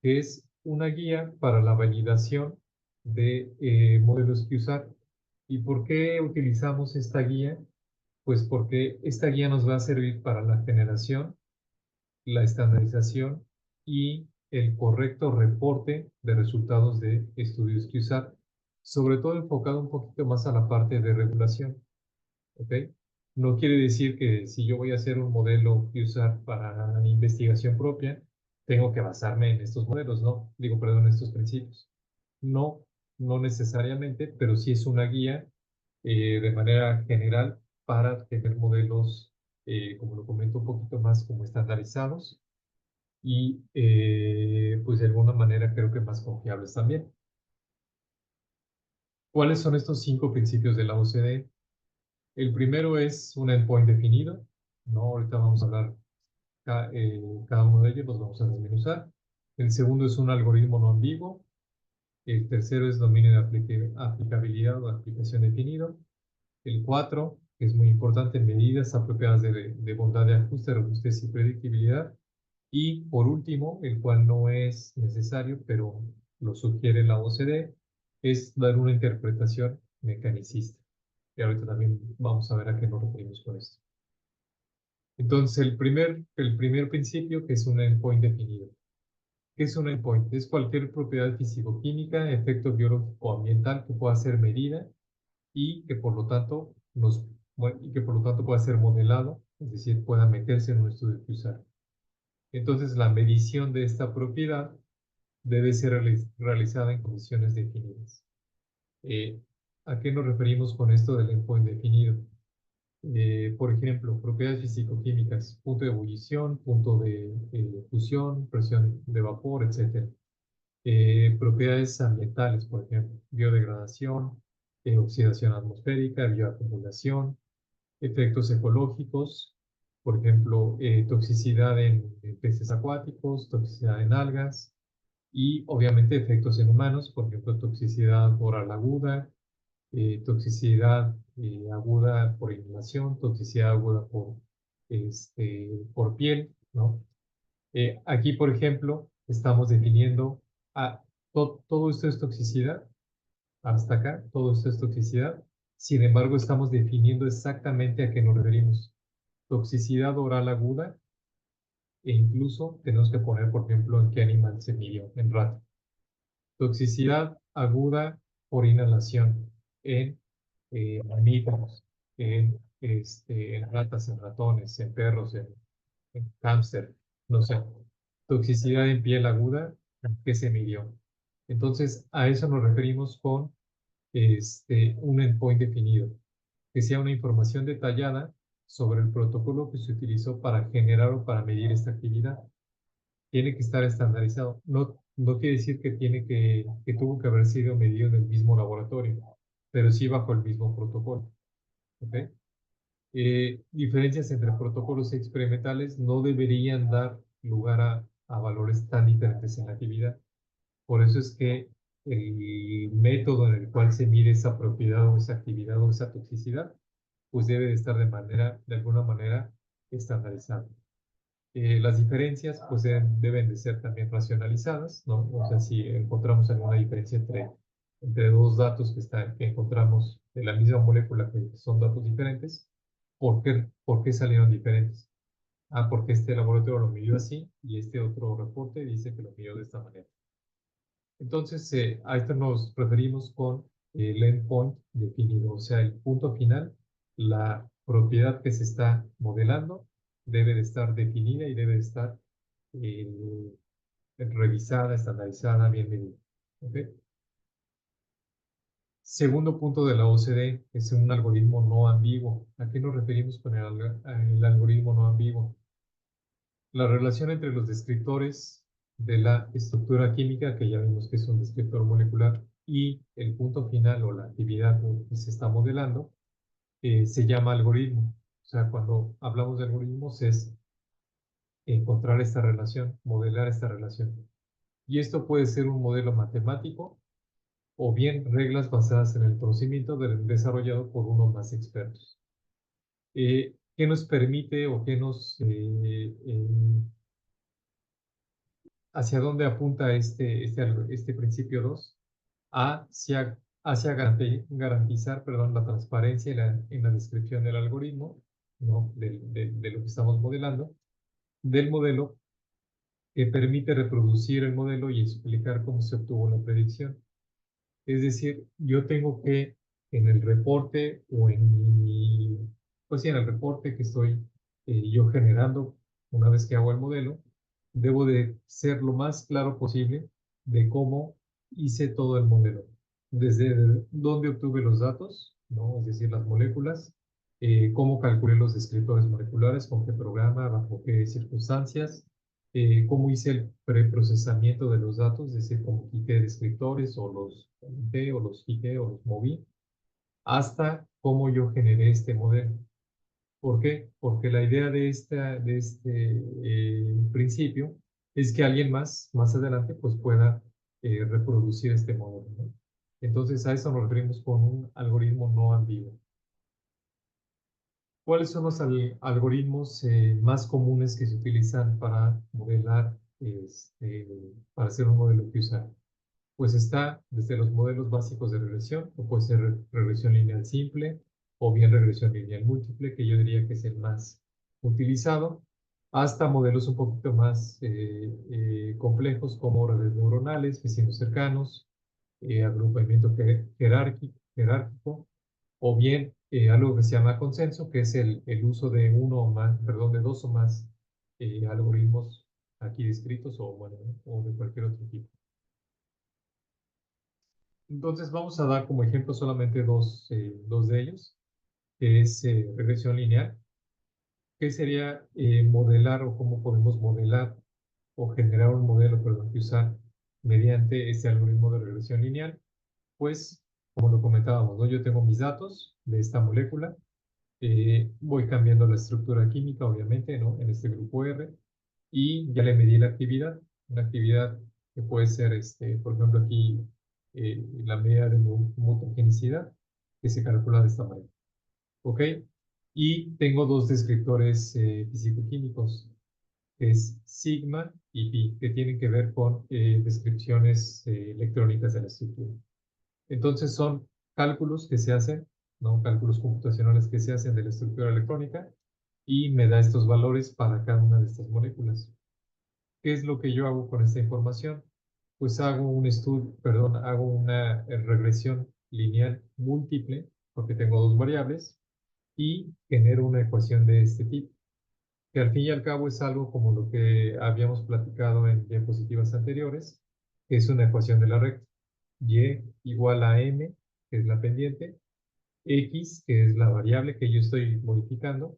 que es una guía para la validación de modelos que usar. ¿Y por qué utilizamos esta guía? Pues porque esta guía nos va a servir para la generación, la estandarización y el correcto reporte de resultados de estudios que usar, sobre todo enfocado un poquito más a la parte de regulación, ¿ok? No quiere decir que si yo voy a hacer un modelo que usar para investigación propia, tengo que basarme en estos modelos, ¿no? Digo, perdón, en estos principios. No, no necesariamente, pero sí es una guía de manera general para tener modelos, como lo comento, un poquito más como estandarizados y pues de alguna manera creo que más confiables también. ¿Cuáles son estos 5 principios de la OCDE? El primero es un endpoint definido, ¿no? Ahorita vamos a hablar cada uno de ellos, los vamos a desmenuzar. El segundo es un algoritmo no ambiguo. El tercero es dominio de aplicabilidad o aplicación definido. El cuatro, que es muy importante, medidas apropiadas de bondad de ajuste, robustez y predictibilidad. Y por último, el cual no es necesario, pero lo sugiere la OCDE, es dar una interpretación mecanicista. Y ahorita también vamos a ver a qué nos referimos con esto. Entonces, el primer principio, que es un endpoint definido. ¿Qué es un endpoint? Es cualquier propiedad físico-química, efecto biológico o ambiental que pueda ser medida y que por lo tanto pueda ser modelado, es decir, pueda meterse en un estudio que usar. Entonces, la medición de esta propiedad debe ser realizada en condiciones definidas. Eh, ¿A qué nos referimos con esto del endpoint definido? Por ejemplo, propiedades físico-químicas, punto de ebullición, punto de fusión, presión de vapor, etc. Propiedades ambientales, por ejemplo, biodegradación, oxidación atmosférica, bioacumulación, efectos ecológicos, por ejemplo, toxicidad en peces acuáticos, toxicidad en algas y obviamente efectos en humanos, por ejemplo, toxicidad oral aguda, toxicidad aguda por inhalación, toxicidad aguda por piel, ¿no? Aquí, por ejemplo, estamos definiendo, todo esto es toxicidad, hasta acá, todo esto es toxicidad. Sin embargo, estamos definiendo exactamente a qué nos referimos. Toxicidad oral aguda, e incluso tenemos que poner, por ejemplo, en qué animal se midió, en rato. Toxicidad aguda por inhalación en mamíferos, en ratas, en ratones, en perros, en hámster, no sé. Toxicidad en piel aguda, ¿qué se midió? Entonces, a eso nos referimos con un endpoint definido, que sea una información detallada sobre el protocolo que se utilizó para generar o para medir esta actividad. Tiene que estar estandarizado. No, no quiere decir que tuvo que haber sido medido en el mismo laboratorio, pero sí bajo el mismo protocolo. ¿Ok? Diferencias entre protocolos experimentales no deberían dar lugar a valores tan diferentes en la actividad. Por eso es que el método en el cual se mide esa propiedad o esa actividad o esa toxicidad, pues debe de estar de alguna manera estandarizado. Las diferencias pues deben de ser también racionalizadas, ¿no? O sea, si encontramos alguna diferencia entre dos datos que encontramos de la misma molécula que son datos diferentes, ¿por qué salieron diferentes? Porque este laboratorio lo midió así y este otro reporte dice que lo midió de esta manera. Entonces, a esto nos referimos con el endpoint definido, o sea, el punto final, la propiedad que se está modelando debe de estar definida y debe de estar eh, revisada, estandarizada, bien medida. ¿Ok? Segundo punto de la OCDE es un algoritmo no ambiguo. ¿A qué nos referimos con el algoritmo no ambiguo? La relación entre los descriptores de la estructura química, que ya vimos que es un descriptor molecular, y el punto final o la actividad que se está modelando, se llama algoritmo. O sea, cuando hablamos de algoritmos es encontrar esta relación, modelar esta relación. Y esto puede ser un modelo matemático o bien reglas basadas en el conocimiento desarrollado por uno más expertos. ¿Qué nos permite o hacia dónde apunta este principio 2? Hacia garantizar, perdón, la transparencia en la descripción del algoritmo, ¿no? De lo que estamos modelando, del modelo, que permite reproducir el modelo y explicar cómo se obtuvo la predicción. Es decir, yo tengo que en el reporte o pues sí, en el reporte que estoy yo generando una vez que hago el modelo, debo de ser lo más claro posible de cómo hice todo el modelo. Desde dónde obtuve los datos, ¿no? Es decir, las moléculas, cómo calculé los descriptores moleculares, con qué programa, bajo qué circunstancias, cómo hice el preprocesamiento de los datos, es decir, cómo quité descriptores o los junté o los quité o los moví, hasta cómo yo generé este modelo. ¿Por qué? Porque la idea de este principio es que alguien más adelante, pues pueda reproducir este modelo, ¿no? Entonces, a eso nos referimos con un algoritmo no ambiguo. ¿Cuáles son los algoritmos más comunes que se utilizan para modelar, para hacer un modelo que usar? Pues está desde los modelos básicos de regresión, o puede ser regresión lineal simple, o bien regresión lineal múltiple, que yo diría que es el más utilizado, hasta modelos un poquito más complejos como redes neuronales, vecinos cercanos, agrupamiento jerárquico, o bien algo que se llama consenso, que es el uso de uno o más, perdón, de dos o más algoritmos aquí descritos o, bueno, o de cualquier otro tipo. Entonces vamos a dar como ejemplo solamente dos de ellos, que es regresión lineal. ¿Qué sería modelar o cómo podemos modelar o generar un modelo, perdón, que usar mediante este algoritmo de regresión lineal? Pues, como lo comentábamos, ¿no? Yo tengo mis datos de esta molécula, voy cambiando la estructura química, obviamente, ¿no? En este grupo R, y ya le medí la actividad, una actividad que puede ser, por ejemplo, aquí la medida de mutagenicidad, que se calcula de esta manera. ¿Ok? Y tengo dos descriptores físico-químicos, que es sigma y pi, que tienen que ver con descripciones electrónicas de la estructura. Entonces son cálculos que se hacen, ¿no? Cálculos computacionales que se hacen de la estructura electrónica y me da estos valores para cada una de estas moléculas. ¿Qué es lo que yo hago con esta información? Pues hago un estudio, perdón, hago una regresión lineal múltiple, porque tengo dos variables, y genero una ecuación de este tipo, que al fin y al cabo es algo como lo que habíamos platicado en diapositivas anteriores, que es una ecuación de la recta. Y igual a m, que es la pendiente, x, que es la variable que yo estoy modificando,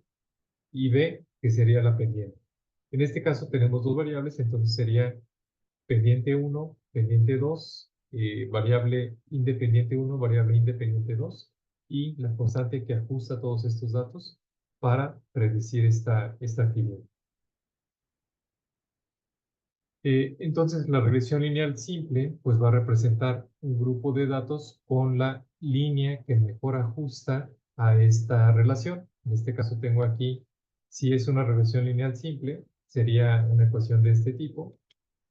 y b, que sería la pendiente. En este caso tenemos dos variables, entonces sería pendiente 1, pendiente 2, variable independiente 1, variable independiente 2, y la constante que ajusta todos estos datos para predecir esta actividad. Entonces, la regresión lineal simple pues va a representar un grupo de datos con la línea que mejor ajusta a esta relación. En este caso tengo aquí, si es una regresión lineal simple, sería una ecuación de este tipo.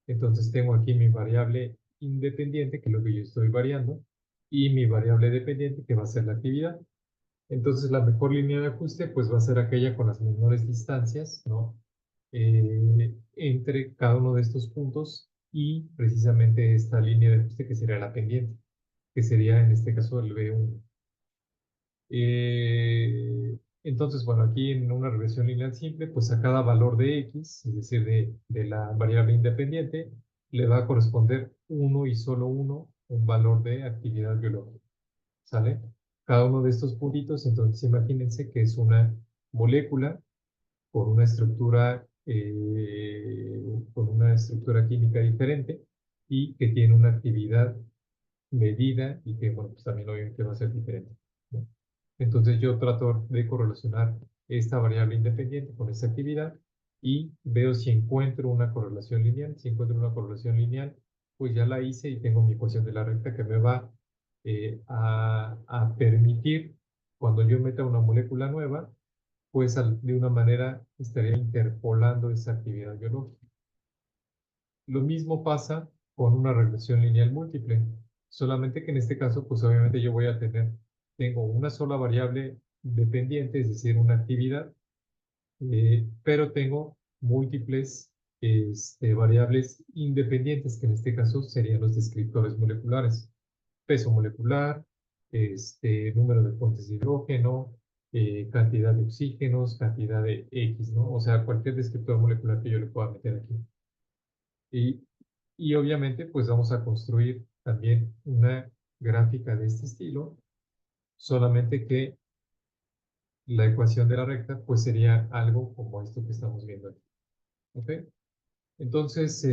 Entonces tengo aquí mi variable independiente, que es lo que yo estoy variando, y mi variable dependiente, que va a ser la actividad. Entonces la mejor línea de ajuste pues va a ser aquella con las menores distancias, ¿no? Entre cada uno de estos puntos y precisamente esta línea de ajuste que sería la pendiente, que sería en este caso el B1. Entonces, bueno, aquí en una regresión lineal simple, pues a cada valor de x, es decir, de la variable independiente, le va a corresponder uno y solo uno, un valor de actividad biológica. ¿Sale? Cada uno de estos puntitos, entonces imagínense que es una molécula con una estructura química diferente y que tiene una actividad medida y que, bueno, pues también obviamente va a ser diferente, ¿no? Entonces yo trato de correlacionar esta variable independiente con esta actividad y veo si encuentro una correlación lineal. Si encuentro una correlación lineal, pues ya la hice y tengo mi ecuación de la recta que me va a permitir, cuando yo meta una molécula nueva, pues de una manera estaría interpolando esa actividad biológica. Lo mismo pasa con una regresión lineal múltiple, solamente que en este caso, pues obviamente yo voy a tengo una sola variable dependiente, es decir, una actividad, pero tengo múltiples variables independientes, que en este caso serían los descriptores moleculares. Peso molecular, número de fuentes de hidrógeno, cantidad de oxígenos, cantidad de X, ¿no? O sea, cualquier descriptor molecular que yo le pueda meter aquí. Y, y obviamente, pues vamos a construir también una gráfica de este estilo, solamente que la ecuación de la recta, pues sería algo como esto que estamos viendo aquí. ¿Ok? Entonces,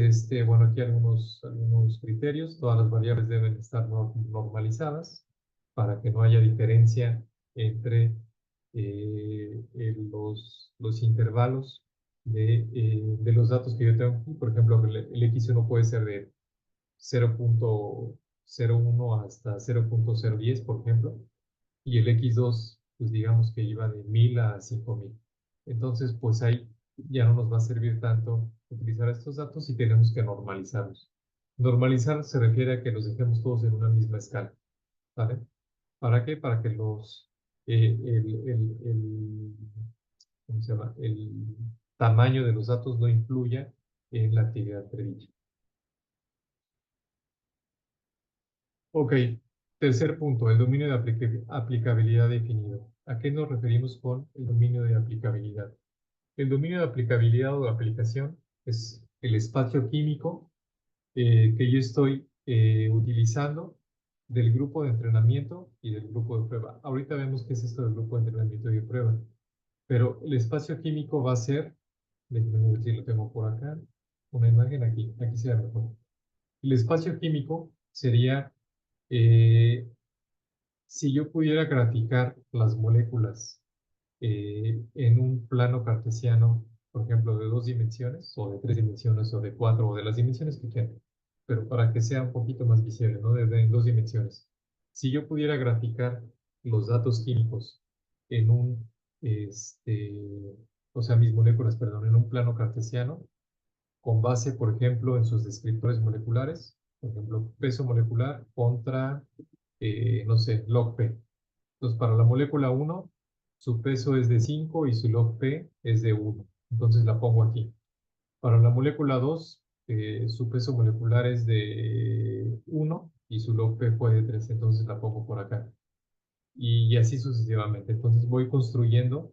bueno, aquí algunos criterios. Todas las variables deben estar normalizadas para que no haya diferencia entre los intervalos de los datos que yo tengo aquí. Por ejemplo, el X1 puede ser de 0.01 hasta 0.010, por ejemplo, y el X2, pues digamos que iba de 1000 a 5000. Entonces, pues ahí ya no nos va a servir tanto utilizar estos datos y tenemos que normalizarlos. Normalizar se refiere a que los dejemos todos en una misma escala, ¿vale? ¿Para qué? Para que ¿cómo se se llama? El tamaño de los datos no influya en la actividad predicha. Ok, tercer punto, el dominio de aplicabilidad definido. ¿A qué nos referimos con el dominio de aplicabilidad? El dominio de aplicabilidad o de aplicación es el espacio químico que yo estoy utilizando del grupo de entrenamiento y del grupo de prueba. Ahorita vemos qué es esto del grupo de entrenamiento y de prueba, pero el espacio químico va a ser, déjenme ver si lo tengo por acá, una imagen aquí, aquí se ve mejor. El espacio químico sería eh, si yo pudiera graficar las moléculas en un plano cartesiano, por ejemplo, de 2 dimensiones, o de 3 dimensiones, o de 4, o de las dimensiones que quieran, pero para que sea un poquito más visible, ¿no? De 2 dimensiones. Si yo pudiera graficar los datos químicos en un, o sea, mis moléculas, perdón, en un plano cartesiano, con base, por ejemplo, en sus descriptores moleculares, por ejemplo, peso molecular contra, no sé, log P. Entonces, para la molécula 1, su peso es de 5 y su log P es de 1. Entonces la pongo aquí. Para la molécula 2, su peso molecular es de 1 y su log P fue de 3. Entonces la pongo por acá. Y así sucesivamente. Entonces voy construyendo,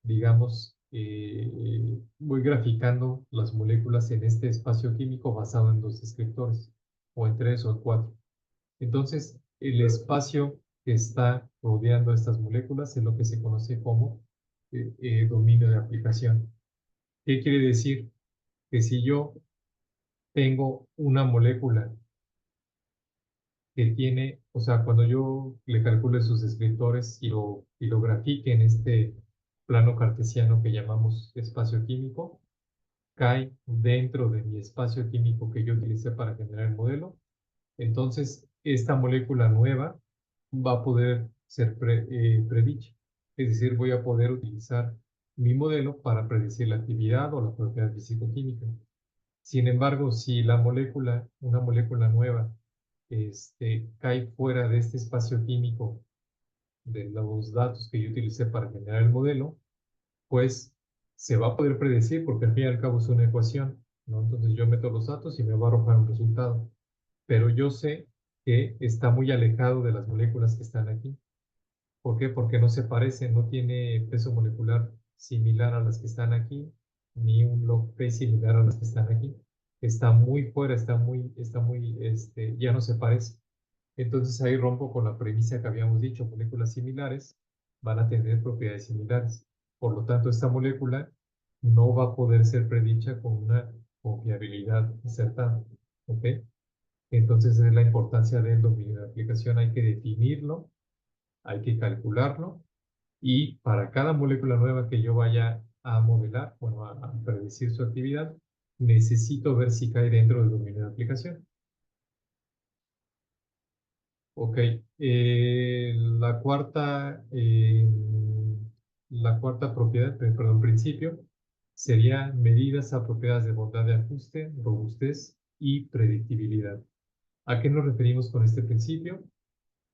digamos, voy graficando las moléculas en este espacio químico basado en 2 descriptores, o en 3 o en 4. Entonces, el espacio que está rodeando estas moléculas es lo que se conoce como dominio de aplicación. ¿Qué quiere decir? Que si yo tengo una molécula que tiene, o sea, cuando yo le calcule sus descriptores y lo grafique en este plano cartesiano que llamamos espacio químico, cae dentro de mi espacio químico que yo utilicé para generar el modelo. Entonces, esta molécula nueva va a poder ser predicha. Es decir, voy a poder utilizar mi modelo para predecir la actividad o la propiedad físico-química. Sin embargo, si la molécula, una molécula nueva, cae fuera de este espacio químico de los datos que yo utilicé para generar el modelo, pues se va a poder predecir porque al fin y al cabo es una ecuación, ¿no? Entonces yo meto los datos y me va a arrojar un resultado, pero yo sé que está muy alejado de las moléculas que están aquí. ¿Por qué? Porque no se parece, no tiene peso molecular similar a las que están aquí, ni un log P similar a las que están aquí. Está muy fuera, ya no se parece. Entonces ahí rompo con la premisa que habíamos dicho, moléculas similares van a tener propiedades similares. Por lo tanto, esta molécula no va a poder ser predicha con una confiabilidad acertada. ¿Ok? Entonces es la importancia del dominio de aplicación. Hay que definirlo, hay que calcularlo y para cada molécula nueva que yo vaya a modelar, bueno, a predecir su actividad, necesito ver si cae dentro del dominio de aplicación. Ok, la cuarta propiedad, perdón, principio, sería medidas apropiadas de bondad de ajuste, robustez y predictibilidad. ¿A qué nos referimos con este principio?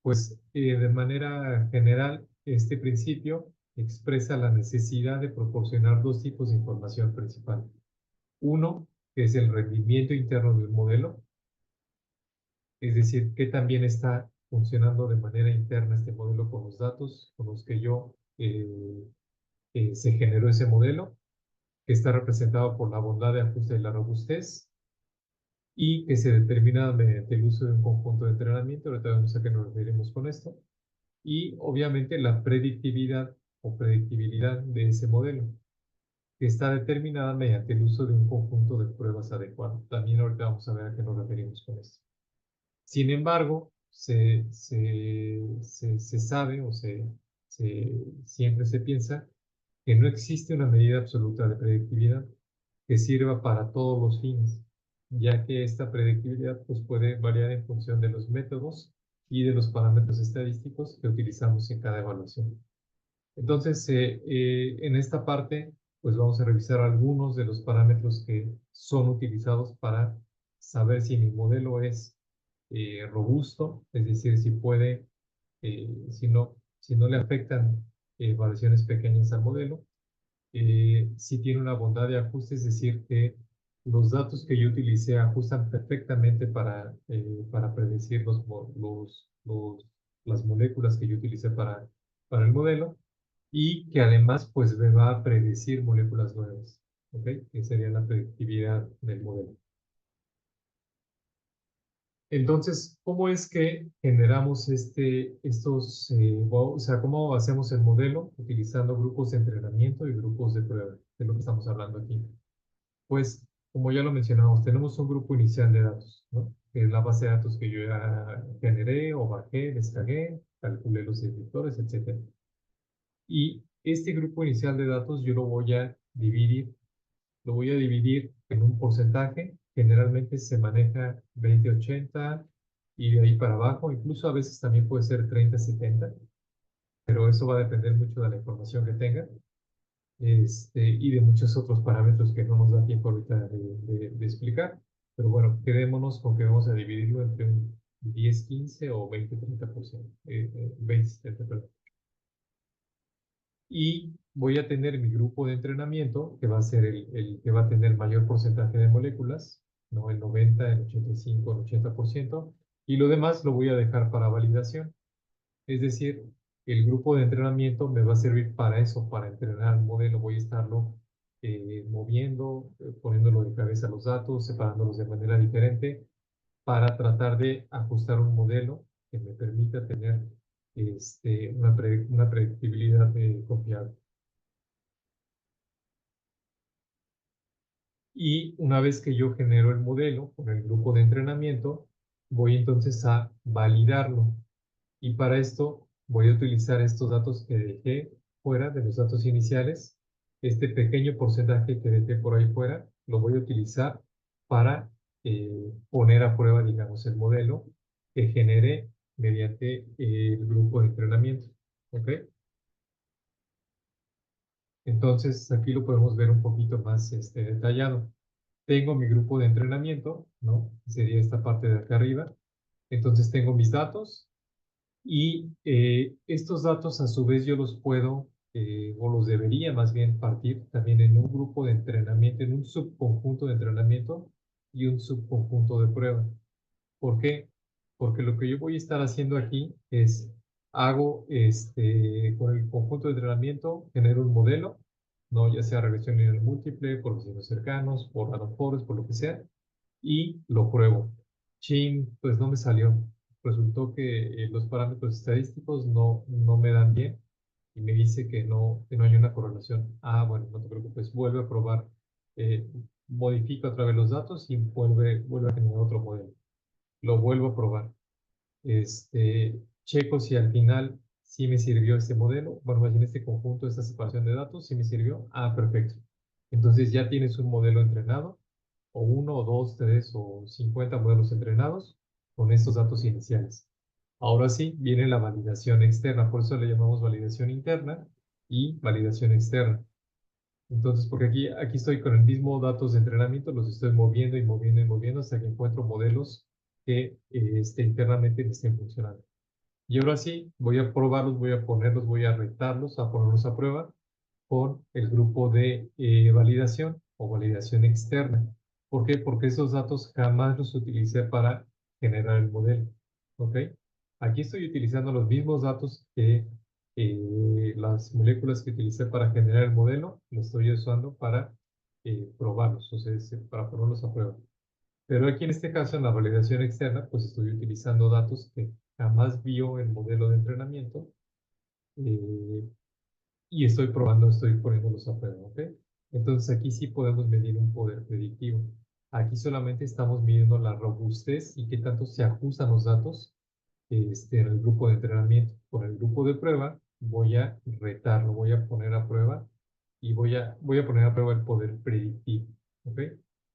Pues de manera general, este principio expresa la necesidad de proporcionar 2 tipos de información principal. Uno, que es el rendimiento interno del modelo, es decir, que también está funcionando de manera interna este modelo con los datos con los que se generó ese modelo, que está representado por la bondad de ajuste y la robustez, y que se determina mediante el uso de un conjunto de entrenamiento. Ahorita vemos a qué nos referimos con esto. Y obviamente la predictividad o predictibilidad de ese modelo, que está determinada mediante el uso de un conjunto de pruebas adecuado. También ahorita vamos a ver a qué nos referimos con esto. Sin embargo, se sabe siempre se piensa que no existe una medida absoluta de predictividad que sirva para todos los fines, ya que esta predictibilidad pues, puede variar en función de los métodos y de los parámetros estadísticos que utilizamos en cada evaluación. Entonces, en esta parte, pues vamos a revisar algunos de los parámetros que son utilizados para saber si mi modelo es robusto, es decir, si puede, si no le afectan variaciones pequeñas al modelo, sí tiene una bondad de ajuste, es decir, que los datos que yo utilicé ajustan perfectamente para predecir las moléculas que yo utilicé para el modelo y que además pues me va a predecir moléculas nuevas, ¿ok? Que sería la predictividad del modelo. Entonces, ¿cómo es que generamos o sea, cómo hacemos el modelo utilizando grupos de entrenamiento y grupos de prueba? De lo que estamos hablando aquí. Pues, como ya lo mencionamos, tenemos un grupo inicial de datos, ¿no? Que es la base de datos que yo ya generé o bajé, descargué, calculé los descriptores, etcétera. Y este grupo inicial de datos yo lo voy a dividir en un porcentaje. Generalmente se maneja 20-80 y de ahí para abajo, incluso a veces también puede ser 30-70, pero eso va a depender mucho de la información que tenga y de muchos otros parámetros que no nos da tiempo ahorita de explicar. Pero bueno, quedémonos con que vamos a dividirlo entre un 10-15 o 20-30%, 20-70, perdón. Y voy a tener mi grupo de entrenamiento, que va a ser el que va a tener mayor porcentaje de moléculas, ¿no? El 90, el 85, el 80%, y lo demás lo voy a dejar para validación. Es decir, el grupo de entrenamiento me va a servir para eso, para entrenar el modelo. Voy a estarlo moviendo, poniéndolo de cabeza los datos, separándolos de manera diferente, para tratar de ajustar un modelo que me permita tener una predictibilidad confiable. Y una vez que yo genero el modelo con el grupo de entrenamiento, voy entonces a validarlo. Y para esto voy a utilizar estos datos que dejé fuera de los datos iniciales. Este pequeño porcentaje que dejé por ahí fuera, lo voy a utilizar para poner a prueba, digamos, el modelo que generé mediante el grupo de entrenamiento. ¿Ok? Entonces, aquí lo podemos ver un poquito más detallado. Tengo mi grupo de entrenamiento, ¿no? Sería esta parte de acá arriba. Entonces tengo mis datos y estos datos a su vez yo los puedo, o los debería más bien partir también en un grupo de entrenamiento, en un subconjunto de entrenamiento y un subconjunto de prueba. ¿Por qué? Porque lo que yo voy a estar haciendo aquí es, hago con el conjunto de entrenamiento, genero un modelo, ¿no? Ya sea regresión lineal múltiple, por vecinos cercanos, por random forest, por lo que sea, y lo pruebo. Chin, pues no me salió. Resultó que los parámetros estadísticos no me dan bien y me dice que no hay una correlación. Ah, bueno, no te preocupes, vuelve a probar, eh, modifica otra vez los datos y vuelve a generar otro modelo. Lo vuelvo a probar. Checo si al final sí me sirvió este modelo. Bueno, más bien este conjunto, esta separación de datos, sí me sirvió. Ah, perfecto. Entonces ya tienes un modelo entrenado, o uno, o dos, tres, o 50 modelos entrenados con estos datos iniciales. Ahora sí, viene la validación externa, por eso le llamamos validación interna y validación externa. Entonces, porque aquí estoy con el mismo datos de entrenamiento, los estoy moviendo y moviendo y moviendo hasta que encuentro modelos que internamente me estén funcionando. Y ahora sí, voy a probarlos, voy a ponerlos, voy a retarlos, a ponerlos a prueba con el grupo de validación o validación externa. ¿Por qué? Porque esos datos jamás los utilicé para generar el modelo. ¿Ok? Aquí estoy utilizando los mismos datos que las moléculas que utilicé para generar el modelo, los estoy usando para probarlos, o sea, para ponerlos a prueba. Pero aquí en este caso, en la validación externa, pues estoy utilizando datos que jamás vio el modelo de entrenamiento eh, y estoy probando, estoy poniéndolos a prueba, ¿ok? Entonces aquí sí podemos medir un poder predictivo. Aquí solamente estamos midiendo la robustez y qué tanto se ajustan los datos en el grupo de entrenamiento. Con el grupo de prueba voy a retarlo, voy a poner a prueba y voy a poner a prueba el poder predictivo, ¿ok?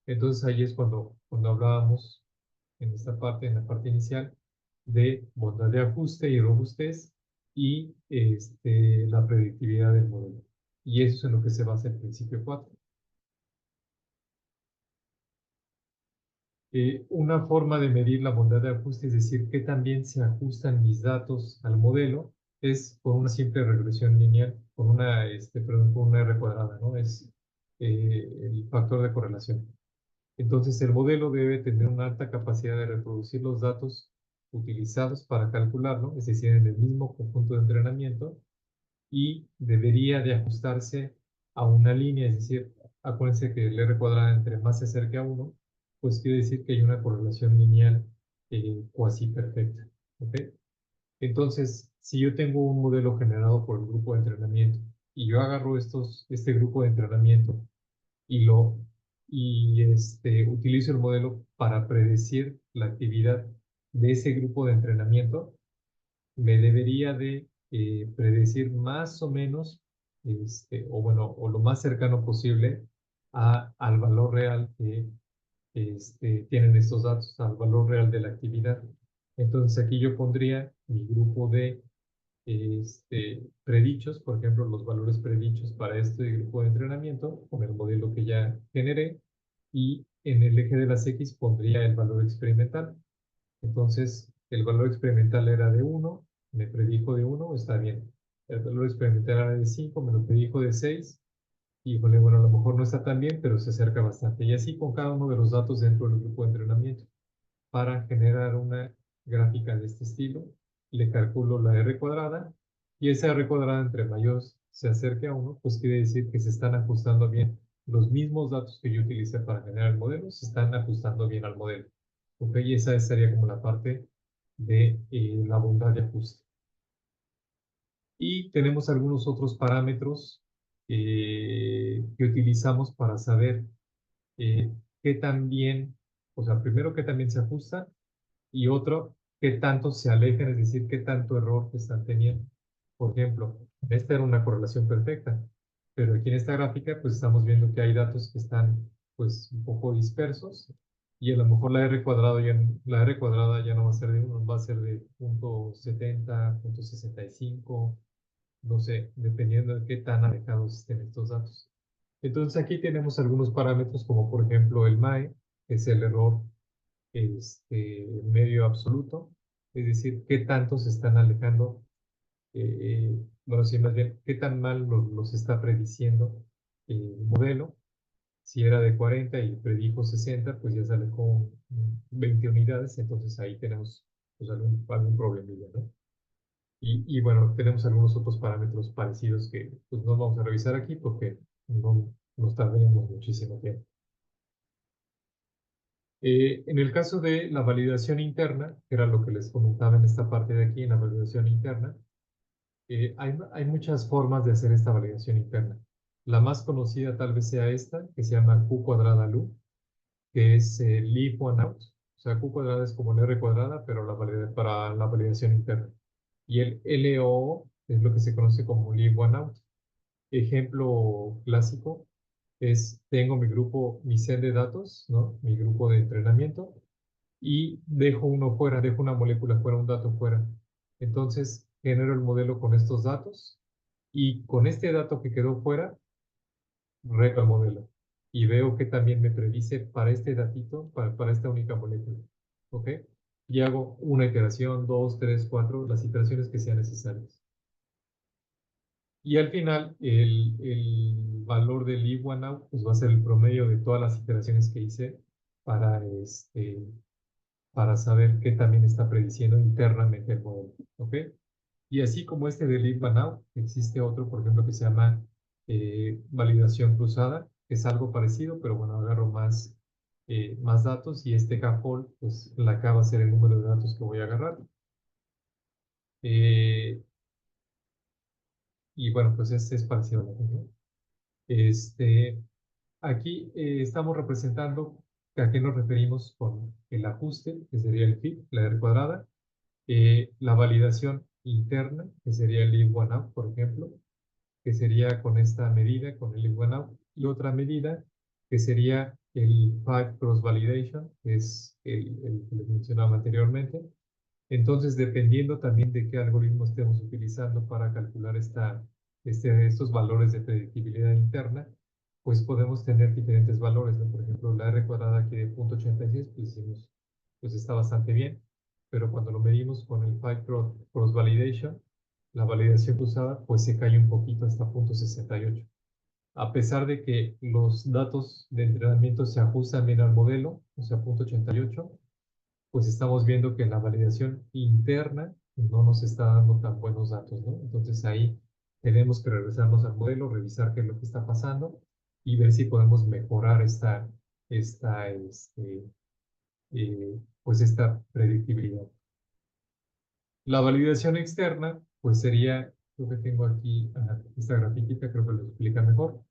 Entonces ahí es cuando hablábamos en esta parte, en la parte inicial, de bondad de ajuste y robustez y la predictividad del modelo. Y eso es en lo que se basa el principio 4. Una forma de medir la bondad de ajuste, es decir, qué también se ajustan mis datos al modelo, es por una simple regresión lineal. perdón, con una R cuadrada, ¿no? Es el factor de correlación. Entonces, el modelo debe tener una alta capacidad de reproducir los datos utilizados para calcularlo, es decir, en el mismo conjunto de entrenamiento, y debería de ajustarse a una línea, es decir, acuérdense que el R cuadrada entre más se acerque a uno, pues quiere decir que hay una correlación lineal cuasi perfecta. ¿Ok? Entonces, si yo tengo un modelo generado por el grupo de entrenamiento y yo agarro este grupo de entrenamiento y utilizo el modelo para predecir la actividad de ese grupo de entrenamiento, me debería de predecir más o menos, o bueno, o lo más cercano posible al valor real que tienen estos datos, al valor real de la actividad. Entonces aquí yo pondría mi grupo de predichos, por ejemplo, los valores predichos para este grupo de entrenamiento con el modelo que ya generé, y en el eje de las X pondría el valor experimental. Entonces, el valor experimental era de 1, me predijo de 1, está bien. El valor experimental era de 5, me lo predijo de 6. Y bueno, a lo mejor no está tan bien, pero se acerca bastante. Y así con cada uno de los datos dentro del grupo de entrenamiento. Para generar una gráfica de este estilo, le calculo la R cuadrada, y esa R cuadrada entre mayor se acerque a 1, pues quiere decir que se están ajustando bien. Los mismos datos que yo utilicé para generar el modelo se están ajustando bien al modelo. ¿Ok? Y esa sería como la parte de la bondad de ajuste. Y tenemos algunos otros parámetros que utilizamos para saber eh, qué tan bien, o sea, primero qué tan bien se ajusta, y otro, qué tanto se alejan, es decir, qué tanto error están teniendo. Por ejemplo, esta era una correlación perfecta, pero aquí en esta gráfica pues estamos viendo que hay datos que están pues un poco dispersos, y a lo mejor la R cuadrada ya no va a ser de 1, va a ser de 0.70, 0.65, no sé, dependiendo de qué tan alejados estén estos datos. Entonces aquí tenemos algunos parámetros como por ejemplo el MAE, que es el error medio absoluto, es decir, qué tanto se están alejando, bueno, sí, más bien, qué tan mal los está prediciendo el modelo. Si era de 40 y predijo 60, pues ya se alejó 20 unidades, entonces ahí tenemos pues, algún problemilla, ¿no? Y bueno, tenemos algunos otros parámetros parecidos que pues no vamos a revisar aquí porque no nos tardaríamos muchísimo tiempo. En el caso de la validación interna, que era lo que les comentaba en esta parte de aquí, en la validación interna, hay muchas formas de hacer esta validación interna. La más conocida tal vez sea esta, que se llama Q cuadrada LU, que es Leave One Out. O sea, Q cuadrada es como el R cuadrada, pero para la validación interna. Y el LO es lo que se conoce como Leave One Out. Ejemplo clásico es, tengo mi grupo, mi set de datos, ¿no? Mi grupo de entrenamiento, y dejo uno fuera, dejo una molécula fuera, un dato fuera. Entonces, genero el modelo con estos datos, y con este dato que quedó fuera, rego el modelo. Y veo que también me predice para este datito, para esta única molécula. ¿Ok? Y hago una iteración, dos, tres, cuatro, las iteraciones que sean necesarias. Y al final, el valor del I1out pues va a ser el promedio de todas las iteraciones que hice para, para saber qué también está prediciendo internamente el modelo. ¿Ok? Y así como este del I1out, existe otro, por ejemplo, que se llama validación cruzada, que es algo parecido, pero bueno, agarro más datos, y este CAFOL, pues la acaba va a ser el número de datos que voy a agarrar. Eh, y bueno, pues este es parecido a lo mismo. Este, Aquí estamos representando a qué nos referimos con el ajuste, que sería el fit, la R cuadrada, la validación interna, que sería el I1out, por ejemplo, que sería con esta medida, con el I1out, y otra medida, que sería el Five Cross Validation, que es el que les mencionaba anteriormente. Entonces, dependiendo también de qué algoritmo estemos utilizando para calcular estos valores de predictibilidad interna, pues podemos tener diferentes valores, ¿no? Por ejemplo, la R cuadrada aquí de 0.86, pues decimos, pues está bastante bien, pero cuando lo medimos con el Five Cross Validation, la validación cruzada pues se cae un poquito hasta 0.68. A pesar de que los datos de entrenamiento se ajustan bien al modelo, o sea, 0.88, pues estamos viendo que la validación interna no nos está dando tan buenos datos, ¿no? Entonces ahí tenemos que regresarnos al modelo, revisar qué es lo que está pasando y ver si podemos mejorar pues esta predictibilidad. La validación externa, pues sería, creo que tengo aquí esta grafiquita, creo que lo explica mejor.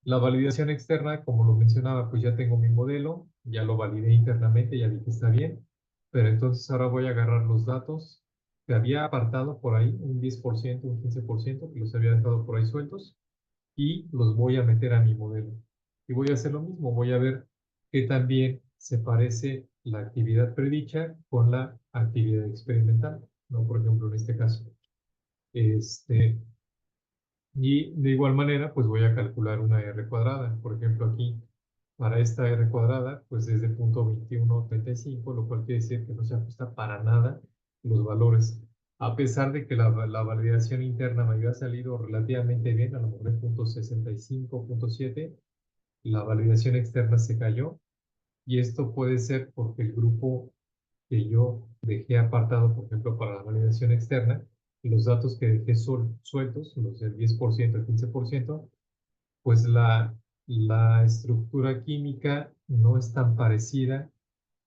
La validación externa, como lo mencionaba, pues ya tengo mi modelo, ya lo validé internamente, ya vi que está bien, pero entonces ahora voy a agarrar los datos que había apartado por ahí, un 10%, un 15%, que los había dejado por ahí sueltos, y los voy a meter a mi modelo. Y voy a hacer lo mismo, voy a ver qué también se parece la actividad predicha con la actividad experimental, ¿no? Por ejemplo, en este caso. Este, y de igual manera, pues voy a calcular una R cuadrada. Por ejemplo, aquí, para esta R cuadrada, pues es de 0.2135, lo cual quiere decir que no se ajusta para nada los valores. A pesar de que la validación interna me había salido relativamente bien, a lo mejor en 0.65, 0.7, la validación externa se cayó. Y esto puede ser porque el grupo que yo dejé apartado, por ejemplo, para la validación externa, los datos que dejé sueltos, los del 10%, el 15%, pues la estructura química no es tan parecida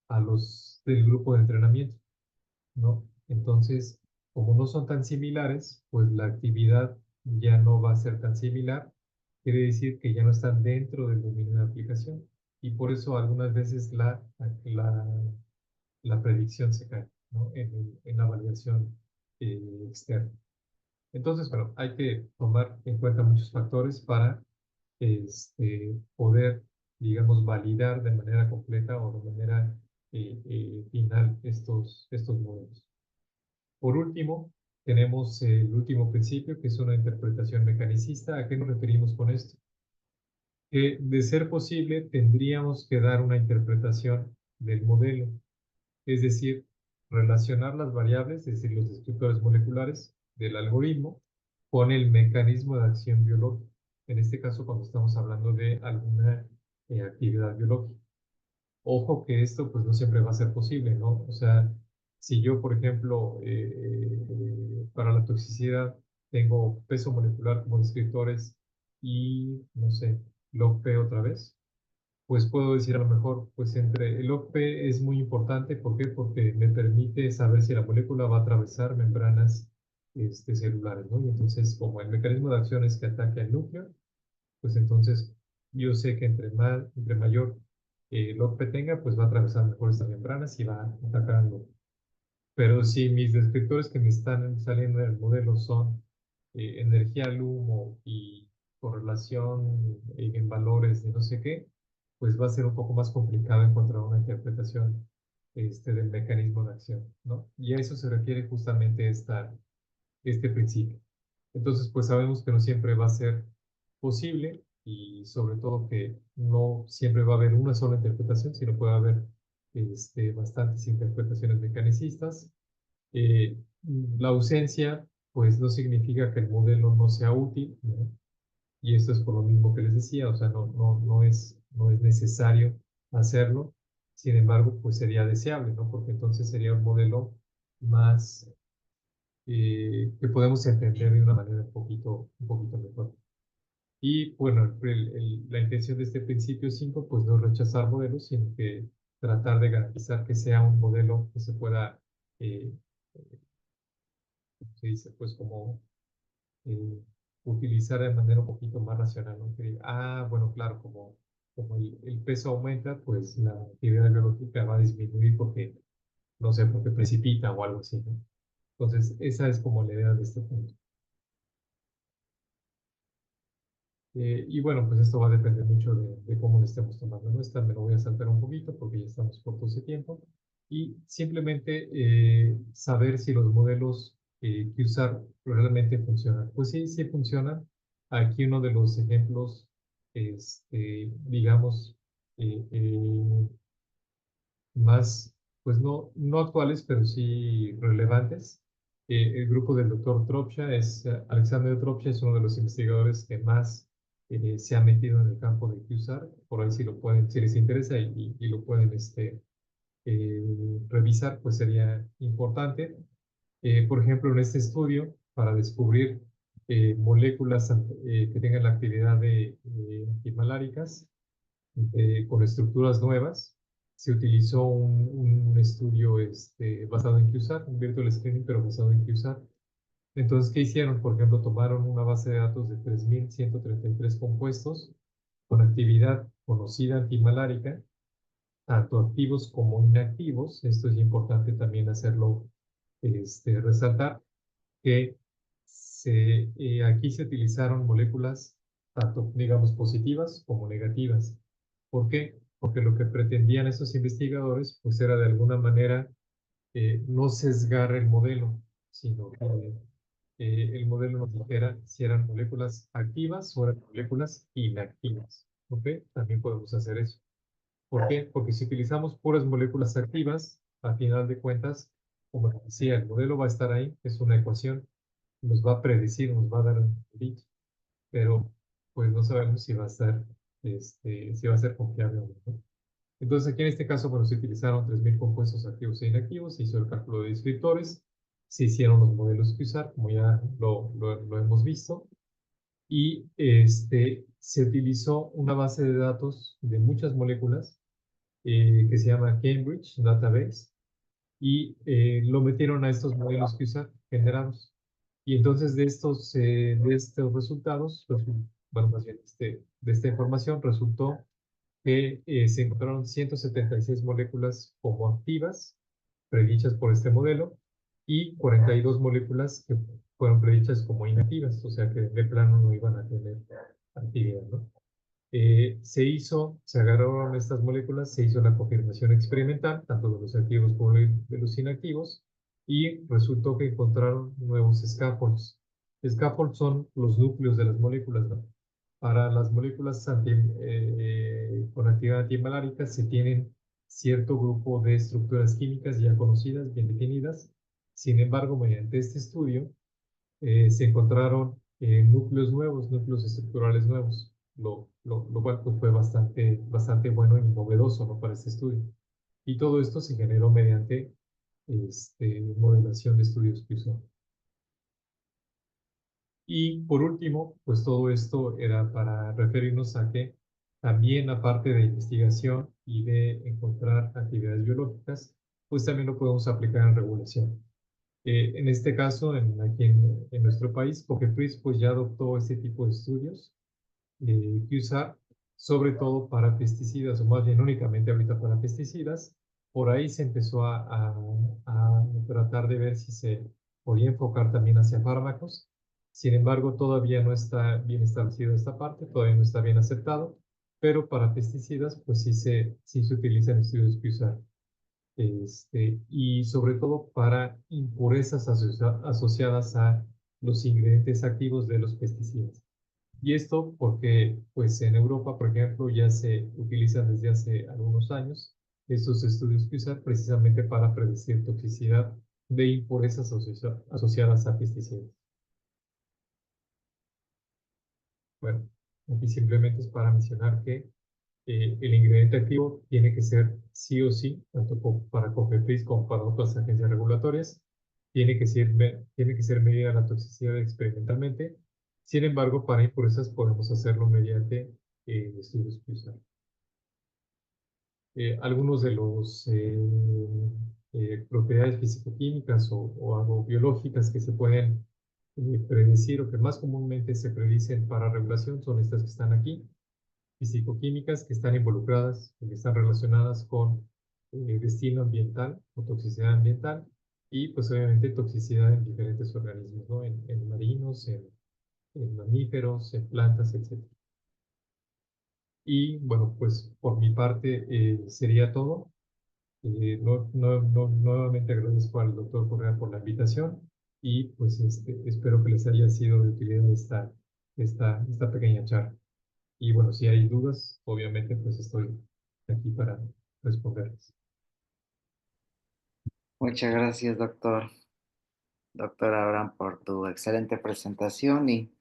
a los del grupo de entrenamiento, ¿no? Entonces, como no son tan similares, pues la actividad ya no va a ser tan similar. Quiere decir que ya no están dentro del dominio de aplicación. Y por eso algunas veces la predicción se cae, ¿no? En la validación externa. Entonces, bueno, hay que tomar en cuenta muchos factores para poder, digamos, validar de manera completa o de manera final estos modelos. Por último, tenemos el último principio, que es una interpretación mecanicista. ¿A qué nos referimos con esto? Que de ser posible, tendríamos que dar una interpretación del modelo, es decir, relacionar las variables, es decir, los descriptores moleculares del algoritmo con el mecanismo de acción biológica. En este caso, cuando estamos hablando de alguna actividad biológica. Ojo que esto pues no siempre va a ser posible, ¿no? O sea, si yo, por ejemplo, para la toxicidad tengo peso molecular como descriptores y, no sé, log-P otra vez, pues puedo decir a lo mejor, pues entre el log-P es muy importante. ¿Por qué? Porque me permite saber si la molécula va a atravesar membranas celulares, ¿no? Y entonces, como el mecanismo de acción es que ataque al núcleo, pues entonces yo sé que entre mayor log-P tenga, pues va a atravesar mejor estas membranas y va a atacar al núcleo. Pero si mis descriptores que me están saliendo del modelo son energía LUMO y correlación en valores de no sé qué, pues va a ser un poco más complicado encontrar una interpretación del mecanismo de acción, ¿no? Y a eso se refiere justamente este principio. Entonces, pues sabemos que no siempre va a ser posible y sobre todo que no siempre va a haber una sola interpretación, sino puede haber bastantes interpretaciones mecanicistas. eh, la ausencia, pues no significa que el modelo no sea útil, ¿no? Y esto es por lo mismo que les decía, o sea, no es necesario hacerlo. Sin embargo, pues sería deseable, ¿no? Porque entonces sería un modelo más que podemos entender de una manera un poquito mejor. Y bueno, la intención de este principio 5 pues no es rechazar modelos, sino que tratar de garantizar que sea un modelo que se pueda, eh, se dice, pues como eh, utilizar de manera un poquito más racional, ¿no? Bueno, claro, como el peso aumenta, pues la actividad biológica va a disminuir porque, no sé, porque precipita o algo así, ¿no? Entonces, esa es como la idea de este punto. Y bueno, pues esto va a depender mucho de cómo le estemos tomando nuestra. Me lo voy a saltar un poquito porque ya estamos cortos de tiempo. Y simplemente saber si los modelos que usar realmente funcionan. Pues sí, sí funcionan. Aquí uno de los ejemplos, digamos, más, pues no actuales, pero sí relevantes, El grupo del doctor Tropcha Alexander Tropcha es uno de los investigadores que más se ha metido en el campo de QSAR. Por ahí si lo pueden, si les interesa y lo pueden revisar, pues sería importante. Por ejemplo, en este estudio, para descubrir moléculas que tengan la actividad de antimaláricas con estructuras nuevas, se utilizó un estudio basado en QSAR, un virtual screening, pero basado en QSAR. Entonces, ¿qué hicieron? Por ejemplo, tomaron una base de datos de 3.133 compuestos con actividad conocida antimalárica, tanto activos como inactivos. Esto es importante también hacerlo, resaltar que aquí se utilizaron moléculas tanto, digamos, positivas como negativas. ¿Por qué? Porque lo que pretendían esos investigadores, pues era de alguna manera no sesgar el modelo, sino que el modelo nos dijera si eran moléculas activas o eran moléculas inactivas. ¿Ok? También podemos hacer eso. ¿Por qué? Porque si utilizamos puras moléculas activas, a final de cuentas, como decía, el modelo va a estar ahí, es una ecuación, nos va a predecir, nos va a dar un dicho, pero pues no sabemos si va a estar, si va a ser confiable o no. Entonces aquí en este caso, bueno, se utilizaron 3.000 compuestos activos e inactivos, se hizo el cálculo de descriptores, se hicieron los modelos que usar, como ya lo hemos visto, y se utilizó una base de datos de muchas moléculas que se llama Cambridge Database, y lo metieron a estos modelos que usan generados. Y entonces de estos resultados, bueno, más bien de esta información, resultó que se encontraron 176 moléculas como activas, predichas por este modelo, y 42 moléculas que fueron predichas como inactivas, o sea que de plano no iban a tener actividad, ¿no? Se agarraron estas moléculas, se hizo la confirmación experimental, tanto de los activos como de los inactivos, y resultó que encontraron nuevos scaffolds. Scaffolds son los núcleos de las moléculas, ¿no? Para las moléculas con actividad antimalárica se tienen cierto grupo de estructuras químicas ya conocidas, bien definidas. Sin embargo, mediante este estudio, se encontraron núcleos nuevos, núcleos estructurales nuevos, lo cual pues, fue bastante bueno y novedoso, ¿no? Para este estudio. Y todo esto se generó mediante modelación de estudios que usó. Y por último, pues todo esto era para referirnos a que también aparte de investigación y de encontrar actividades biológicas, pues también lo podemos aplicar en regulación. En este caso, aquí en nuestro país, COFEPRIS pues ya adoptó este tipo de estudios que usar sobre todo para pesticidas, o más bien únicamente ahorita para pesticidas. Por ahí se empezó a tratar de ver si se podía enfocar también hacia fármacos. Sin embargo, todavía no está bien establecido esta parte, todavía no está bien aceptado, pero para pesticidas pues sí se utilizan estudios que usar y sobre todo para impurezas asociadas a los ingredientes activos de los pesticidas. Y esto porque, pues en Europa, por ejemplo, ya se utilizan desde hace algunos años estos estudios que usan precisamente para predecir toxicidad de impurezas asociadas a pesticidas. Bueno, aquí simplemente es para mencionar que el ingrediente activo tiene que ser sí o sí, tanto para COFEPRIS como para otras agencias regulatorias, tiene que ser medida la toxicidad experimentalmente. Sin embargo, para impurezas podemos hacerlo mediante estudios PISA. Algunos de los propiedades fisicoquímicas o algo biológicas que se pueden predecir o que más comúnmente se predicen para regulación son estas que están aquí fisicoquímicas que están involucradas, que están relacionadas con destino ambiental o toxicidad ambiental y pues obviamente toxicidad en diferentes organismos, ¿no? En marinos, en mamíferos, en plantas, etc. Y bueno, pues por mi parte sería todo. Nuevamente agradezco al doctor Correa por la invitación y pues espero que les haya sido de utilidad esta pequeña charla. Y bueno, si hay dudas, obviamente pues estoy aquí para responderles. Muchas gracias, doctor. doctor Abraham, por tu excelente presentación y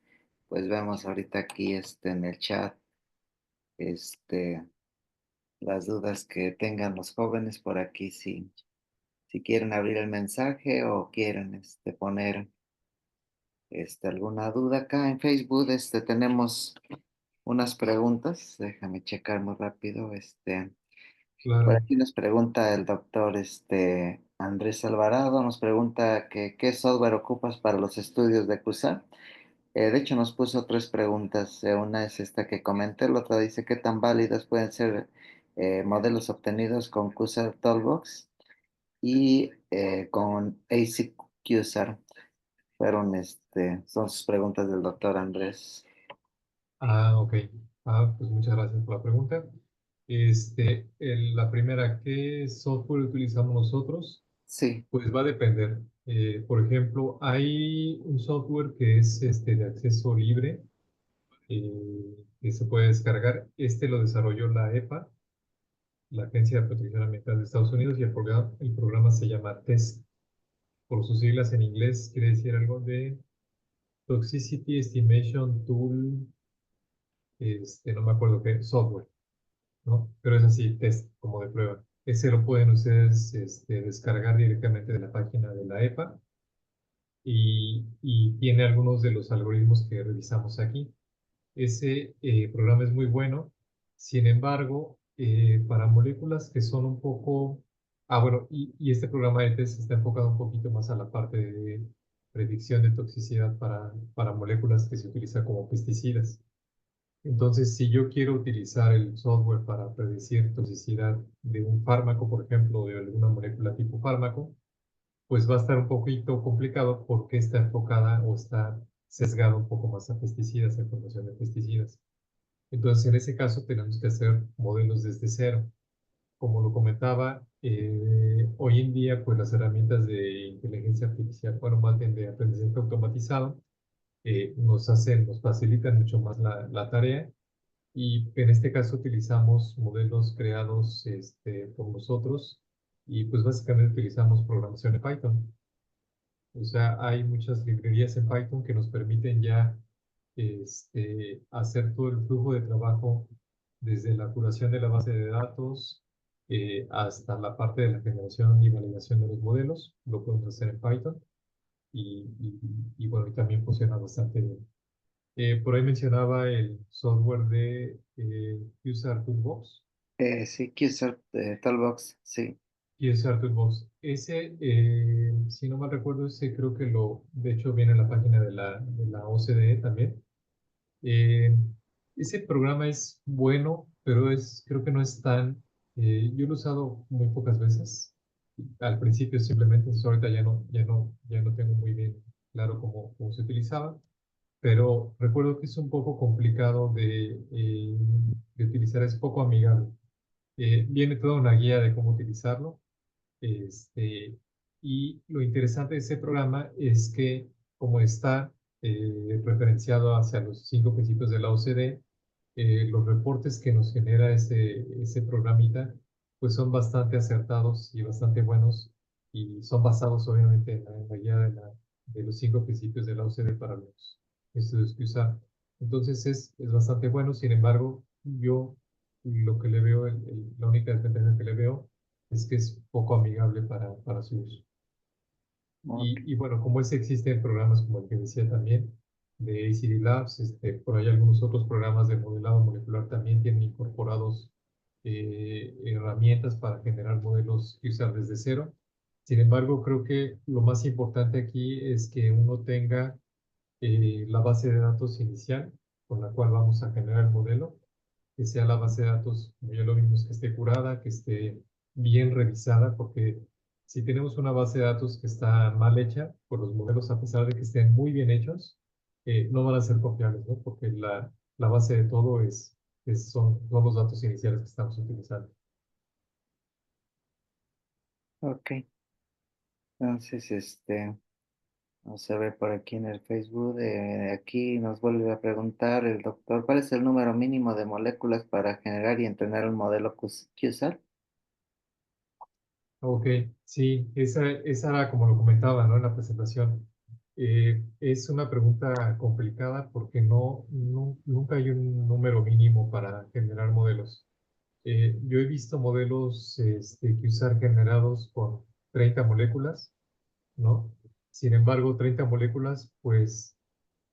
pues vemos ahorita aquí en el chat este, las dudas que tengan los jóvenes por aquí, si quieren abrir el mensaje o quieren poner alguna duda acá en Facebook. Tenemos unas preguntas, déjame checar muy rápido. Por Claro, aquí nos pregunta el doctor Andrés Alvarado, nos pregunta que qué software ocupas para los estudios de CUSA. De hecho, nos puso tres preguntas. Una es esta que comenté, la otra dice qué tan válidos pueden ser modelos obtenidos con CUSA Toolbox y con ASIC QSAR. Son sus preguntas del doctor Andrés. ok. Pues muchas gracias por la pregunta. La primera, ¿qué software utilizamos nosotros? Sí, Pues va a depender. Por ejemplo, hay un software que es de acceso libre, que se puede descargar. Este lo desarrolló la EPA, la Agencia de Protección Ambiental de Estados Unidos, y el programa se llama TEST. Por sus siglas en inglés, quiere decir algo de Toxicity Estimation Tool, no me acuerdo qué, software, ¿no? Pero es así, test, como de prueba. Ese lo pueden ustedes descargar directamente de la página de la EPA y tiene algunos de los algoritmos que revisamos aquí. Ese programa es muy bueno. Sin embargo, para moléculas que son un poco... bueno, y este programa de test está enfocado un poquito más a la parte de predicción de toxicidad para moléculas que se utilizan como pesticidas. Entonces, si yo quiero utilizar el software para predecir toxicidad de un fármaco, por ejemplo, o de alguna molécula tipo fármaco, pues va a estar un poquito complicado porque está enfocada o está sesgado un poco más a pesticidas, a información de pesticidas. Entonces, en ese caso, tenemos que hacer modelos desde cero. Como lo comentaba, hoy en día, pues las herramientas de inteligencia artificial, bueno, más bien de aprendizaje automatizado, nos facilitan mucho más la tarea y en este caso utilizamos modelos creados por nosotros y pues básicamente utilizamos programación en Python. O sea, hay muchas librerías en Python que nos permiten ya hacer todo el flujo de trabajo desde la curación de la base de datos hasta la parte de la generación y validación de los modelos. Lo podemos hacer en Python y bueno, y también funciona bastante bien. Por ahí mencionaba el software de User Toolbox. sí, QSAR Toolbox, sí. User Toolbox. Ese, si no mal recuerdo, ese creo que de hecho viene en la página de la OCDE también. Eh, Ese programa es bueno, pero creo que no es yo lo he usado muy pocas veces. Al principio simplemente, entonces ahorita ya no tengo muy bien claro cómo se utilizaba, pero recuerdo que es un poco complicado de utilizar, es poco amigable. Viene toda una guía de cómo utilizarlo. Y lo interesante de ese programa es que como está referenciado hacia los 5 principios de la OCDE, los reportes que nos genera ese programita, pues son bastante acertados y bastante buenos y son basados obviamente en la guía de los 5 principios de la OCDE para los estudios que usar. Entonces es bastante bueno. Sin embargo, yo lo que le veo, la única desventaja que le veo es que es poco amigable para su uso. Ok. Y bueno, como ese existen programas como el que decía también de ACD Labs, por ahí algunos otros programas de modelado molecular también tienen incorporados herramientas para generar modelos y usar desde cero. Sin embargo, creo que lo más importante aquí es que uno tenga la base de datos inicial con la cual vamos a generar el modelo, que sea la base de datos, como ya lo vimos, que esté curada, que esté bien revisada, porque si tenemos una base de datos que está mal hecha, pues los modelos, a pesar de que estén muy bien hechos, no van a ser confiables, ¿no? Porque la base de todo son los datos iniciales que estamos utilizando. Ok, entonces, vamos a ver por aquí en el Facebook. Aquí nos vuelve a preguntar el doctor, ¿cuál es el número mínimo de moléculas para generar y entrenar un modelo QSAR? Ok, sí, esa era como lo comentaba, ¿no? En la presentación. Es una pregunta complicada porque nunca hay un número mínimo para generar modelos. Yo he visto modelos que usar generados con 30 moléculas, ¿no? Sin embargo, 30 moléculas, pues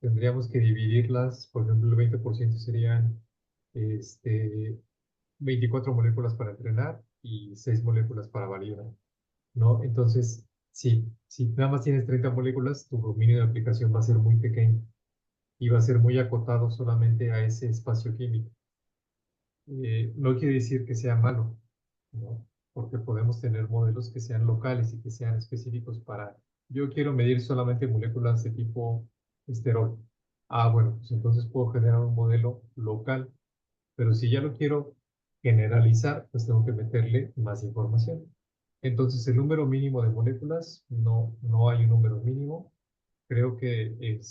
tendríamos que dividirlas, por ejemplo, el 20% serían este, 24 moléculas para entrenar y 6 moléculas para validar, ¿no? Entonces, sí, si nada más tienes 30 moléculas, tu dominio de aplicación va a ser muy pequeño y va a ser muy acotado solamente a ese espacio químico. No quiere decir que sea malo, ¿no? Porque podemos tener modelos que sean locales y que sean específicos para, yo quiero medir solamente moléculas de tipo esterol. Ah, bueno, pues entonces puedo generar un modelo local, pero si ya lo quiero generalizar, pues tengo que meterle más información. Entonces, el número mínimo de moléculas, no hay un número mínimo. Creo que,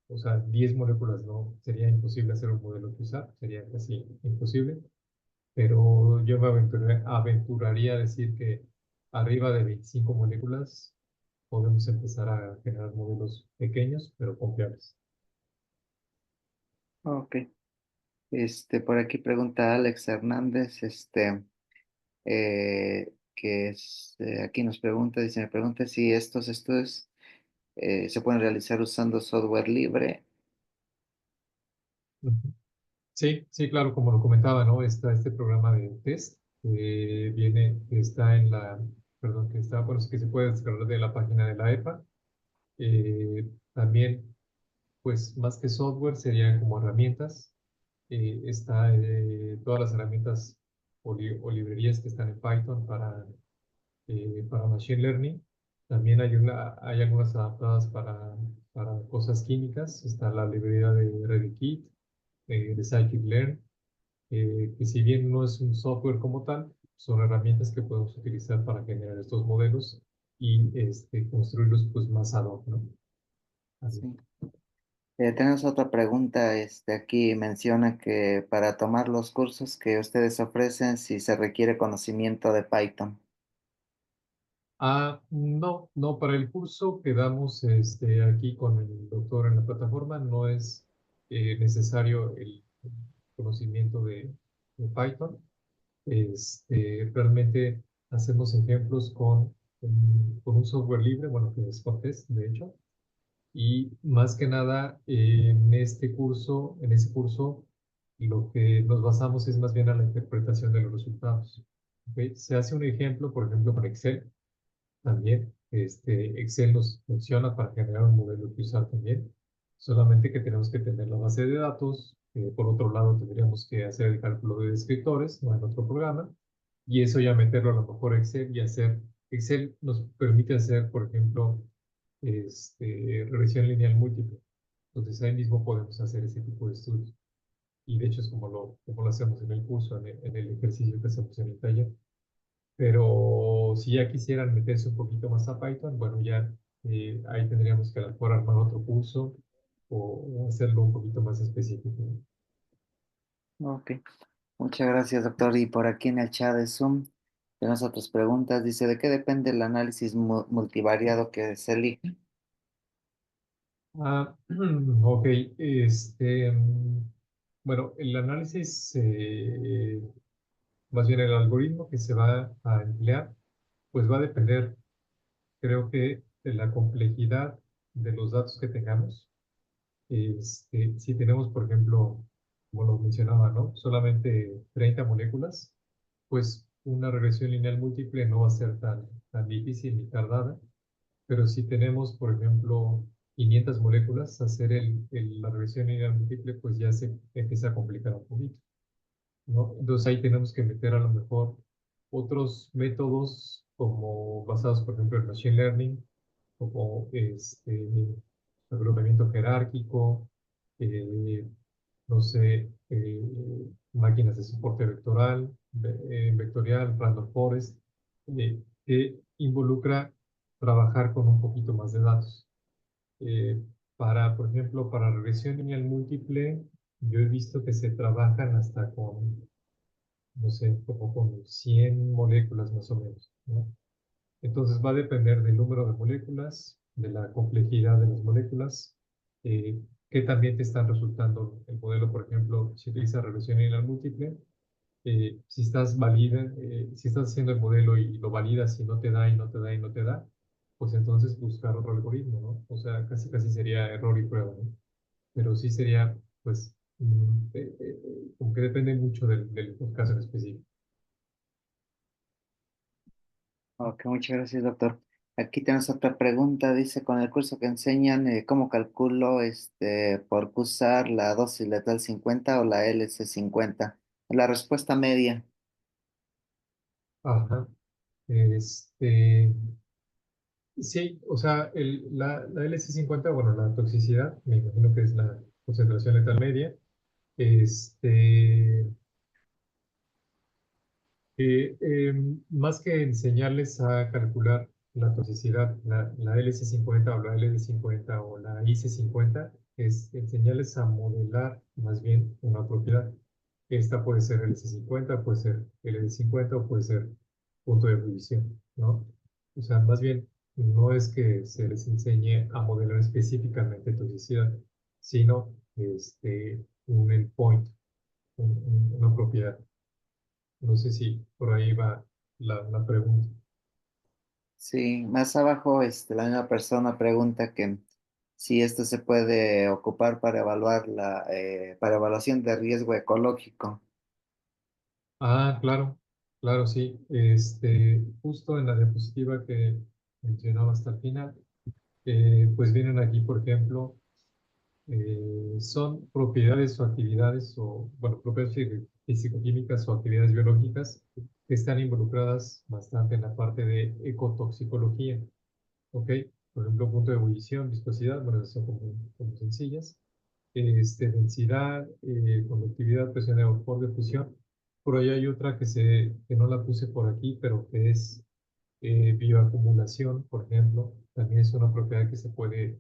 o sea, 10 moléculas no, sería imposible hacer un modelo que usar, sería casi imposible, pero yo me aventuraría a decir que arriba de 25 moléculas podemos empezar a generar modelos pequeños, pero confiables. Ok. Por aquí pregunta Alex Hernández, aquí nos pregunta, dice, me pregunta si estos estudios se pueden realizar usando software libre. Ujú. Sí, sí, claro, como lo comentaba, ¿no? Está este programa de test que viene, que está en la, perdón, que está, bueno, es que se puede descargar de la página de la EPA. También, pues, más que software, serían como herramientas. Está todas las herramientas o librerías que están en Python para Machine Learning. También hay algunas adaptadas para cosas químicas. Está la librería de ReadyKit, de Scikit-learn, que si bien no es un software como tal, son herramientas que podemos utilizar para generar estos modelos y construirlos pues más ad hoc, ¿no? Así. Sí. Tenemos otra pregunta. Aquí menciona que para tomar los cursos que ustedes ofrecen, si se requiere conocimiento de Python. No, para el curso que damos aquí con el doctor en la plataforma no es necesario el conocimiento de Python. Realmente hacemos ejemplos con un software libre, bueno, que es Contest, de hecho, y más que nada en ese curso, lo que nos basamos es más bien a la interpretación de los resultados. ¿Ok? Se hace un ejemplo, por ejemplo, con Excel también. Excel nos funciona para generar un modelo que usar también, solamente que tenemos que tener la base de datos. Por otro lado, tendríamos que hacer el cálculo de descriptores, no en otro programa, y eso ya meterlo a lo mejor a Excel y hacer. Excel nos permite hacer, por ejemplo, regresión lineal múltiple. Entonces ahí mismo podemos hacer ese tipo de estudios. Y de hecho es como lo hacemos en el curso, en el ejercicio que hacemos en el taller. Pero si ya quisieran meterse un poquito más a Python, bueno, ya ahí tendríamos que a lo mejor armar otro curso o hacerlo un poquito más específico. Ok. Muchas gracias, doctor. Y por aquí en el chat de Zoom tenemos otras preguntas. Dice, ¿de qué depende el análisis multivariado que se elige? Ah, ok. Bueno, el análisis, más bien el algoritmo que se va a emplear, pues va a depender, creo que, de la complejidad de los datos que tengamos. Si tenemos, por ejemplo, como lo mencionaba, ¿no? Solamente 30 moléculas, pues una regresión lineal múltiple no va a ser tan difícil ni tardada, pero si tenemos, por ejemplo, 500 moléculas, hacer la regresión lineal múltiple, pues ya se empieza a complicar un poquito, ¿no? Entonces ahí tenemos que meter a lo mejor otros métodos como basados, por ejemplo, en Machine Learning, como agrupamiento jerárquico, eh, no sé, máquinas de soporte vectorial, random forest, que involucra trabajar con un poquito más de datos. Eh, por ejemplo, para regresión lineal múltiple, yo he visto que se trabajan hasta con, no sé, como con 100 moléculas más o menos, ¿no? Entonces va a depender del número de moléculas, de la complejidad de las moléculas, que también te están resultando el modelo, por ejemplo, si utiliza regresión lineal múltiple, si estás haciendo el modelo y lo validas y no te da y no te da y no te da, pues entonces buscar otro algoritmo, ¿no? O sea, casi casi sería error y prueba, ¿no? Pero sí sería, pues, como que depende mucho del caso en específico. Ok, muchas gracias, doctor. Aquí tenemos otra pregunta. Dice, con el curso que enseñan, ¿cómo calculo por usar la dosis letal 50 o la LC50? La respuesta media. Ajá. Este, sí, o sea, la LC50, bueno, la toxicidad, me imagino que es la concentración letal media. Este, Más que enseñarles a calcular la toxicidad, la LC50 o la LD50 o la IC50, es enseñarles a modelar más bien una propiedad. Esta puede ser LC50, puede ser LD50 o puede ser punto de ebullición, ¿no? O sea, más bien no es que se les enseñe a modelar específicamente toxicidad, sino un endpoint, una propiedad. No sé si por ahí va la pregunta. Sí, más abajo, la misma persona pregunta que si esto se puede ocupar para evaluar para evaluación de riesgo ecológico. Ah, claro, claro, sí. Justo en la diapositiva que mencionaba hasta el final, pues vienen aquí, por ejemplo, son propiedades o actividades, o, bueno, propiedades físico-químicas o actividades biológicas que están involucradas bastante en la parte de ecotoxicología. ¿Ok? Por ejemplo, punto de ebullición, viscosidad, bueno, esas son como sencillas. Densidad, conductividad, presión de vapor, de fusión. Por ahí hay otra que no la puse por aquí, pero que es bioacumulación, por ejemplo. También es una propiedad que se puede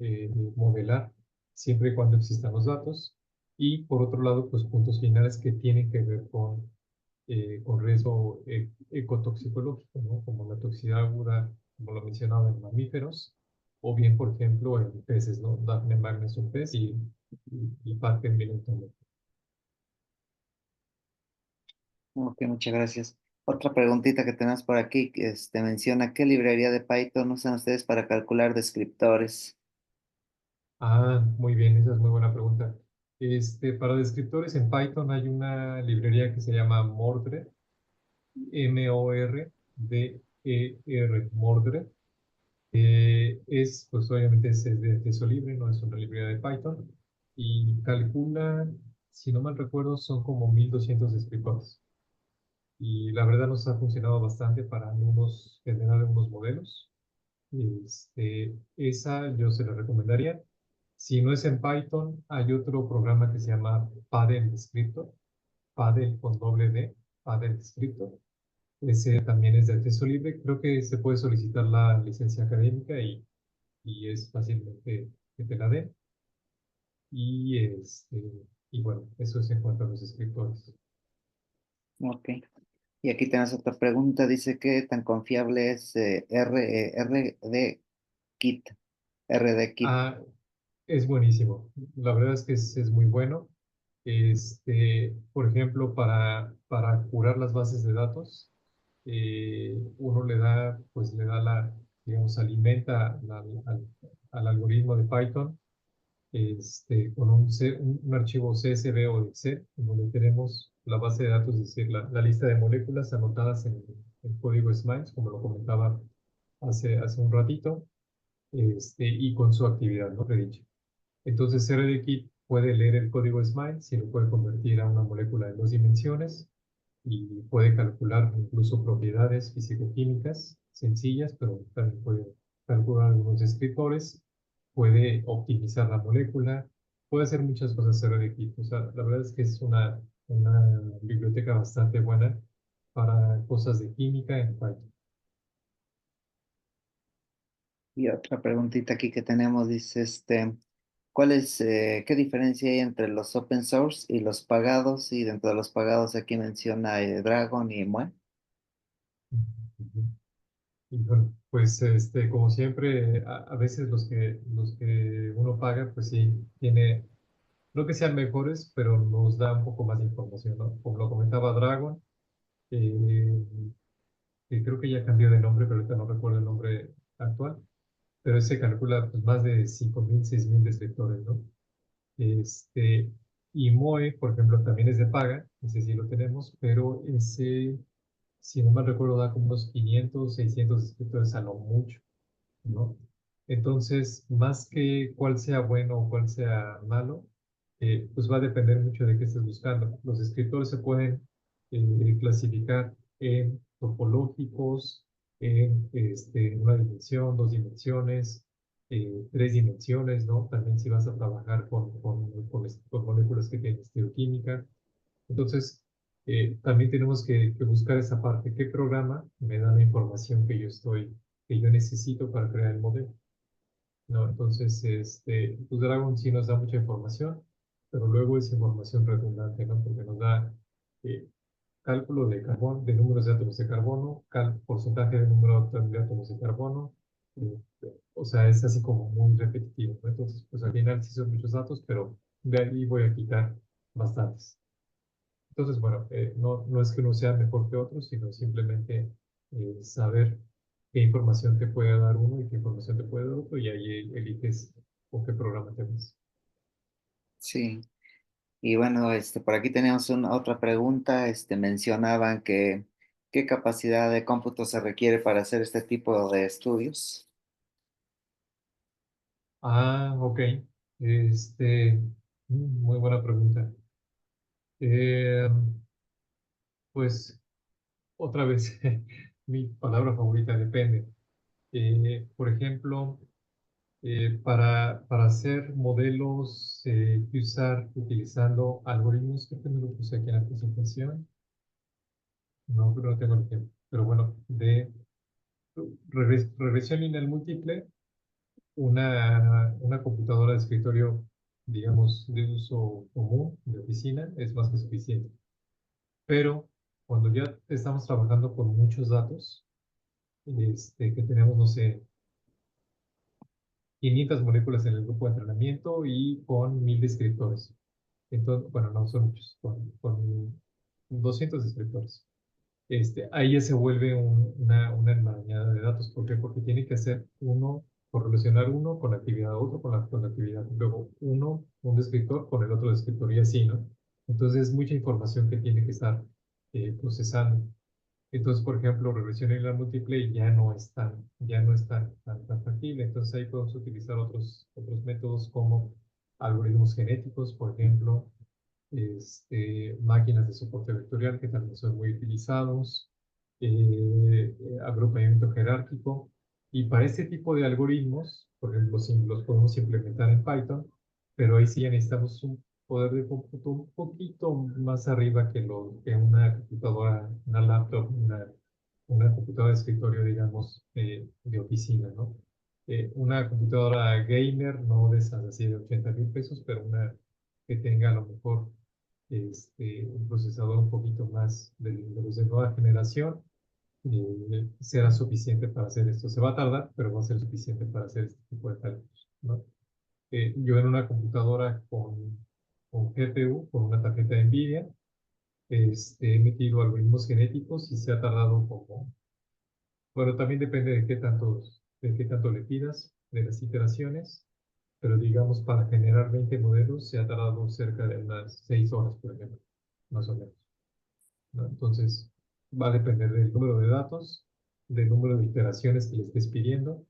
modelar siempre y cuando existan los datos. Y por otro lado, pues puntos finales que tienen que ver con riesgo ecotoxicológico, ¿no? Como la toxicidad aguda, como lo mencionaba, en mamíferos, o bien, por ejemplo, en peces, ¿no? Daphne magna es un pez y Parker Millenium también. Ok, muchas gracias. Otra preguntita que tenemos por aquí, que menciona, ¿qué librería de Python usan ustedes para calcular descriptores? Ah, muy bien, esa es muy buena pregunta. Para descriptores en Python hay una librería que se llama Mordred, Mordrer, Mordred. Pues obviamente es de acceso libre, no es una librería de Python, y calcula, si no mal recuerdo, son como 1200 descriptores. Y la verdad nos ha funcionado bastante para generar algunos modelos. Esa yo se la recomendaría. Si no es en Python, hay otro programa que se llama Paddle Descriptor, Paddle con doble D, Paddle Descriptor. Ese también es de acceso libre. Creo que se puede solicitar la licencia académica y es fácilmente que te la den. Y, y bueno, eso es en cuanto a los escritores. Ok. Y aquí tenemos otra pregunta, dice, ¿qué tan confiable es RD Kit? Ah, es buenísimo. La verdad es que es muy bueno. Por ejemplo, para curar las bases de datos, uno le da digamos, alimenta al algoritmo de Python con un archivo CSV o de Excel, en donde tenemos la base de datos, es decir, la lista de moléculas anotadas en el código SMILES, como lo comentaba hace un ratito, y con su actividad, ¿no? Predicha. Entonces, CRDKit puede leer el código SMILES y lo puede convertir a una molécula de dos dimensiones y puede calcular incluso propiedades físico-químicas sencillas, pero también puede calcular algunos descriptores, puede optimizar la molécula, puede hacer muchas cosas CRDKit. O sea, la verdad es que es una biblioteca bastante buena para cosas de química en Python. Y otra preguntita aquí que tenemos dice, qué diferencia hay entre los open source y los pagados? Y dentro de los pagados aquí menciona Dragon y Mue. Ujú. Y bueno, pues como siempre, a veces los que uno paga, pues sí, tiene, no que sean mejores, pero nos da un poco más de información, ¿no? Como lo comentaba Dragon, eh, que creo que ya cambió de nombre, pero ahorita no recuerdo el nombre actual, pero ese calcula pues, más de 5.000, 6.000 descriptores, ¿no? Este, y Moe, por ejemplo, también es de paga, ese sí lo tenemos, pero ese, si no mal recuerdo, da como unos 500, 600 descriptores a lo mucho, ¿no? Entonces, más que cuál sea bueno o cuál sea malo, pues va a depender mucho de qué estés buscando. Los escritores se pueden clasificar en topológicos, en una dimensión, dos dimensiones, tres dimensiones, ¿no? También si vas a trabajar con moléculas que tienen estereoquímica. Entonces, también tenemos que buscar esa parte. ¿Qué programa me da la información que yo necesito para crear el modelo? ¿No? Entonces, pues Dragon sí nos da mucha información, pero luego es información redundante, ¿no? Porque nos da eh, cálculo de carbono, de números de átomos de carbono, porcentaje de número de átomos de carbono, eh, o sea, es así como muy repetitivo, ¿no? Entonces, pues al final sí son muchos datos, pero de ahí voy a quitar bastantes. Entonces, bueno, no es que uno sea mejor que otro, sino simplemente saber qué información te puede dar uno y qué información te puede dar otro, y ahí eliges con qué programa te vas. Sí. Y bueno, por aquí teníamos otra pregunta. Mencionaban que qué capacidad de cómputo se requiere para hacer este tipo de estudios. Ah, ok. Este, muy buena pregunta. Eh, pues otra vez, mi palabra favorita depende. Por ejemplo, para hacer modelos que usar utilizando algoritmos, creo que no lo puse aquí en la presentación, no, pero no tengo el tiempo. Pero bueno, de regresión lineal múltiple, una computadora de escritorio, digamos, de uso común, de oficina, es más que suficiente. Pero cuando ya estamos trabajando con muchos datos, que tenemos, no sé, 500 moléculas en el grupo de entrenamiento y con 1000 descriptores. Entonces, bueno, no son muchos, con 200 descriptores. Ahí ya se vuelve una enmarañada de datos. ¿Por qué? Porque tiene que hacer uno, correlacionar uno con la actividad otro, con la actividad, luego uno, un descriptor con el otro descriptor y así, ¿no? Entonces, es mucha información que tiene que estar procesando. Entonces, por ejemplo, regresión lineal múltiple ya no es tan factible. Entonces, ahí podemos utilizar otros métodos como algoritmos genéticos, por ejemplo, máquinas de soporte vectorial que también son muy utilizados, agrupamiento jerárquico. Y para este tipo de algoritmos, por ejemplo, los podemos implementar en Python, pero ahí sí ya necesitamos un poder de cómputo un poquito más arriba que una computadora, una laptop, una computadora de escritorio, digamos, de oficina, ¿no? Una computadora gamer, no de esas así de 80.000 pesos, pero una que tenga a lo mejor un procesador un poquito más de los de nueva generación, será suficiente para hacer esto. Se va a tardar, pero va a ser suficiente para hacer este tipo de cálculos, ¿no? Yo en una computadora con GPU, con una tarjeta de NVIDIA, he metido algoritmos genéticos y se ha tardado como, bueno, también depende de qué tanto le pidas, de las iteraciones, pero digamos para generar 20 modelos se ha tardado cerca de unas 6 horas, por ejemplo, más o menos, ¿no? Entonces, va a depender del número de datos, del número de iteraciones que le estés pidiendo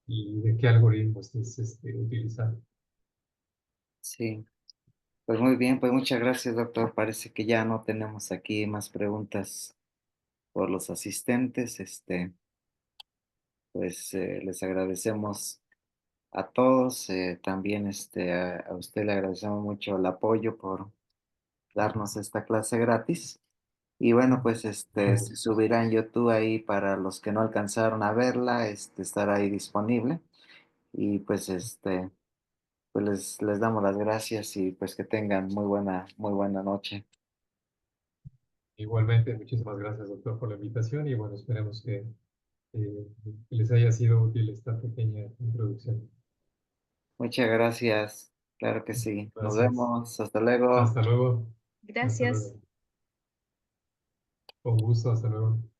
y de qué algoritmo estés utilizando. Sí, pues muy bien, pues muchas gracias, doctor. Parece que ya no tenemos aquí más preguntas por los asistentes. Pues les agradecemos a todos. También a usted le agradecemos mucho el apoyo por darnos esta clase gratis. Y bueno, pues se subirá en YouTube ahí para los que no alcanzaron a verla, estará ahí disponible. Y pues pues les damos las gracias y pues que tengan muy buena noche. Igualmente, muchísimas gracias, doctor, por la invitación y bueno, esperemos que les haya sido útil esta pequeña introducción. Muchas gracias. Claro que sí. Nos Gracias. vemos. Hasta luego. Hasta luego. Hasta Gracias. luego. Con gusto, hasta luego.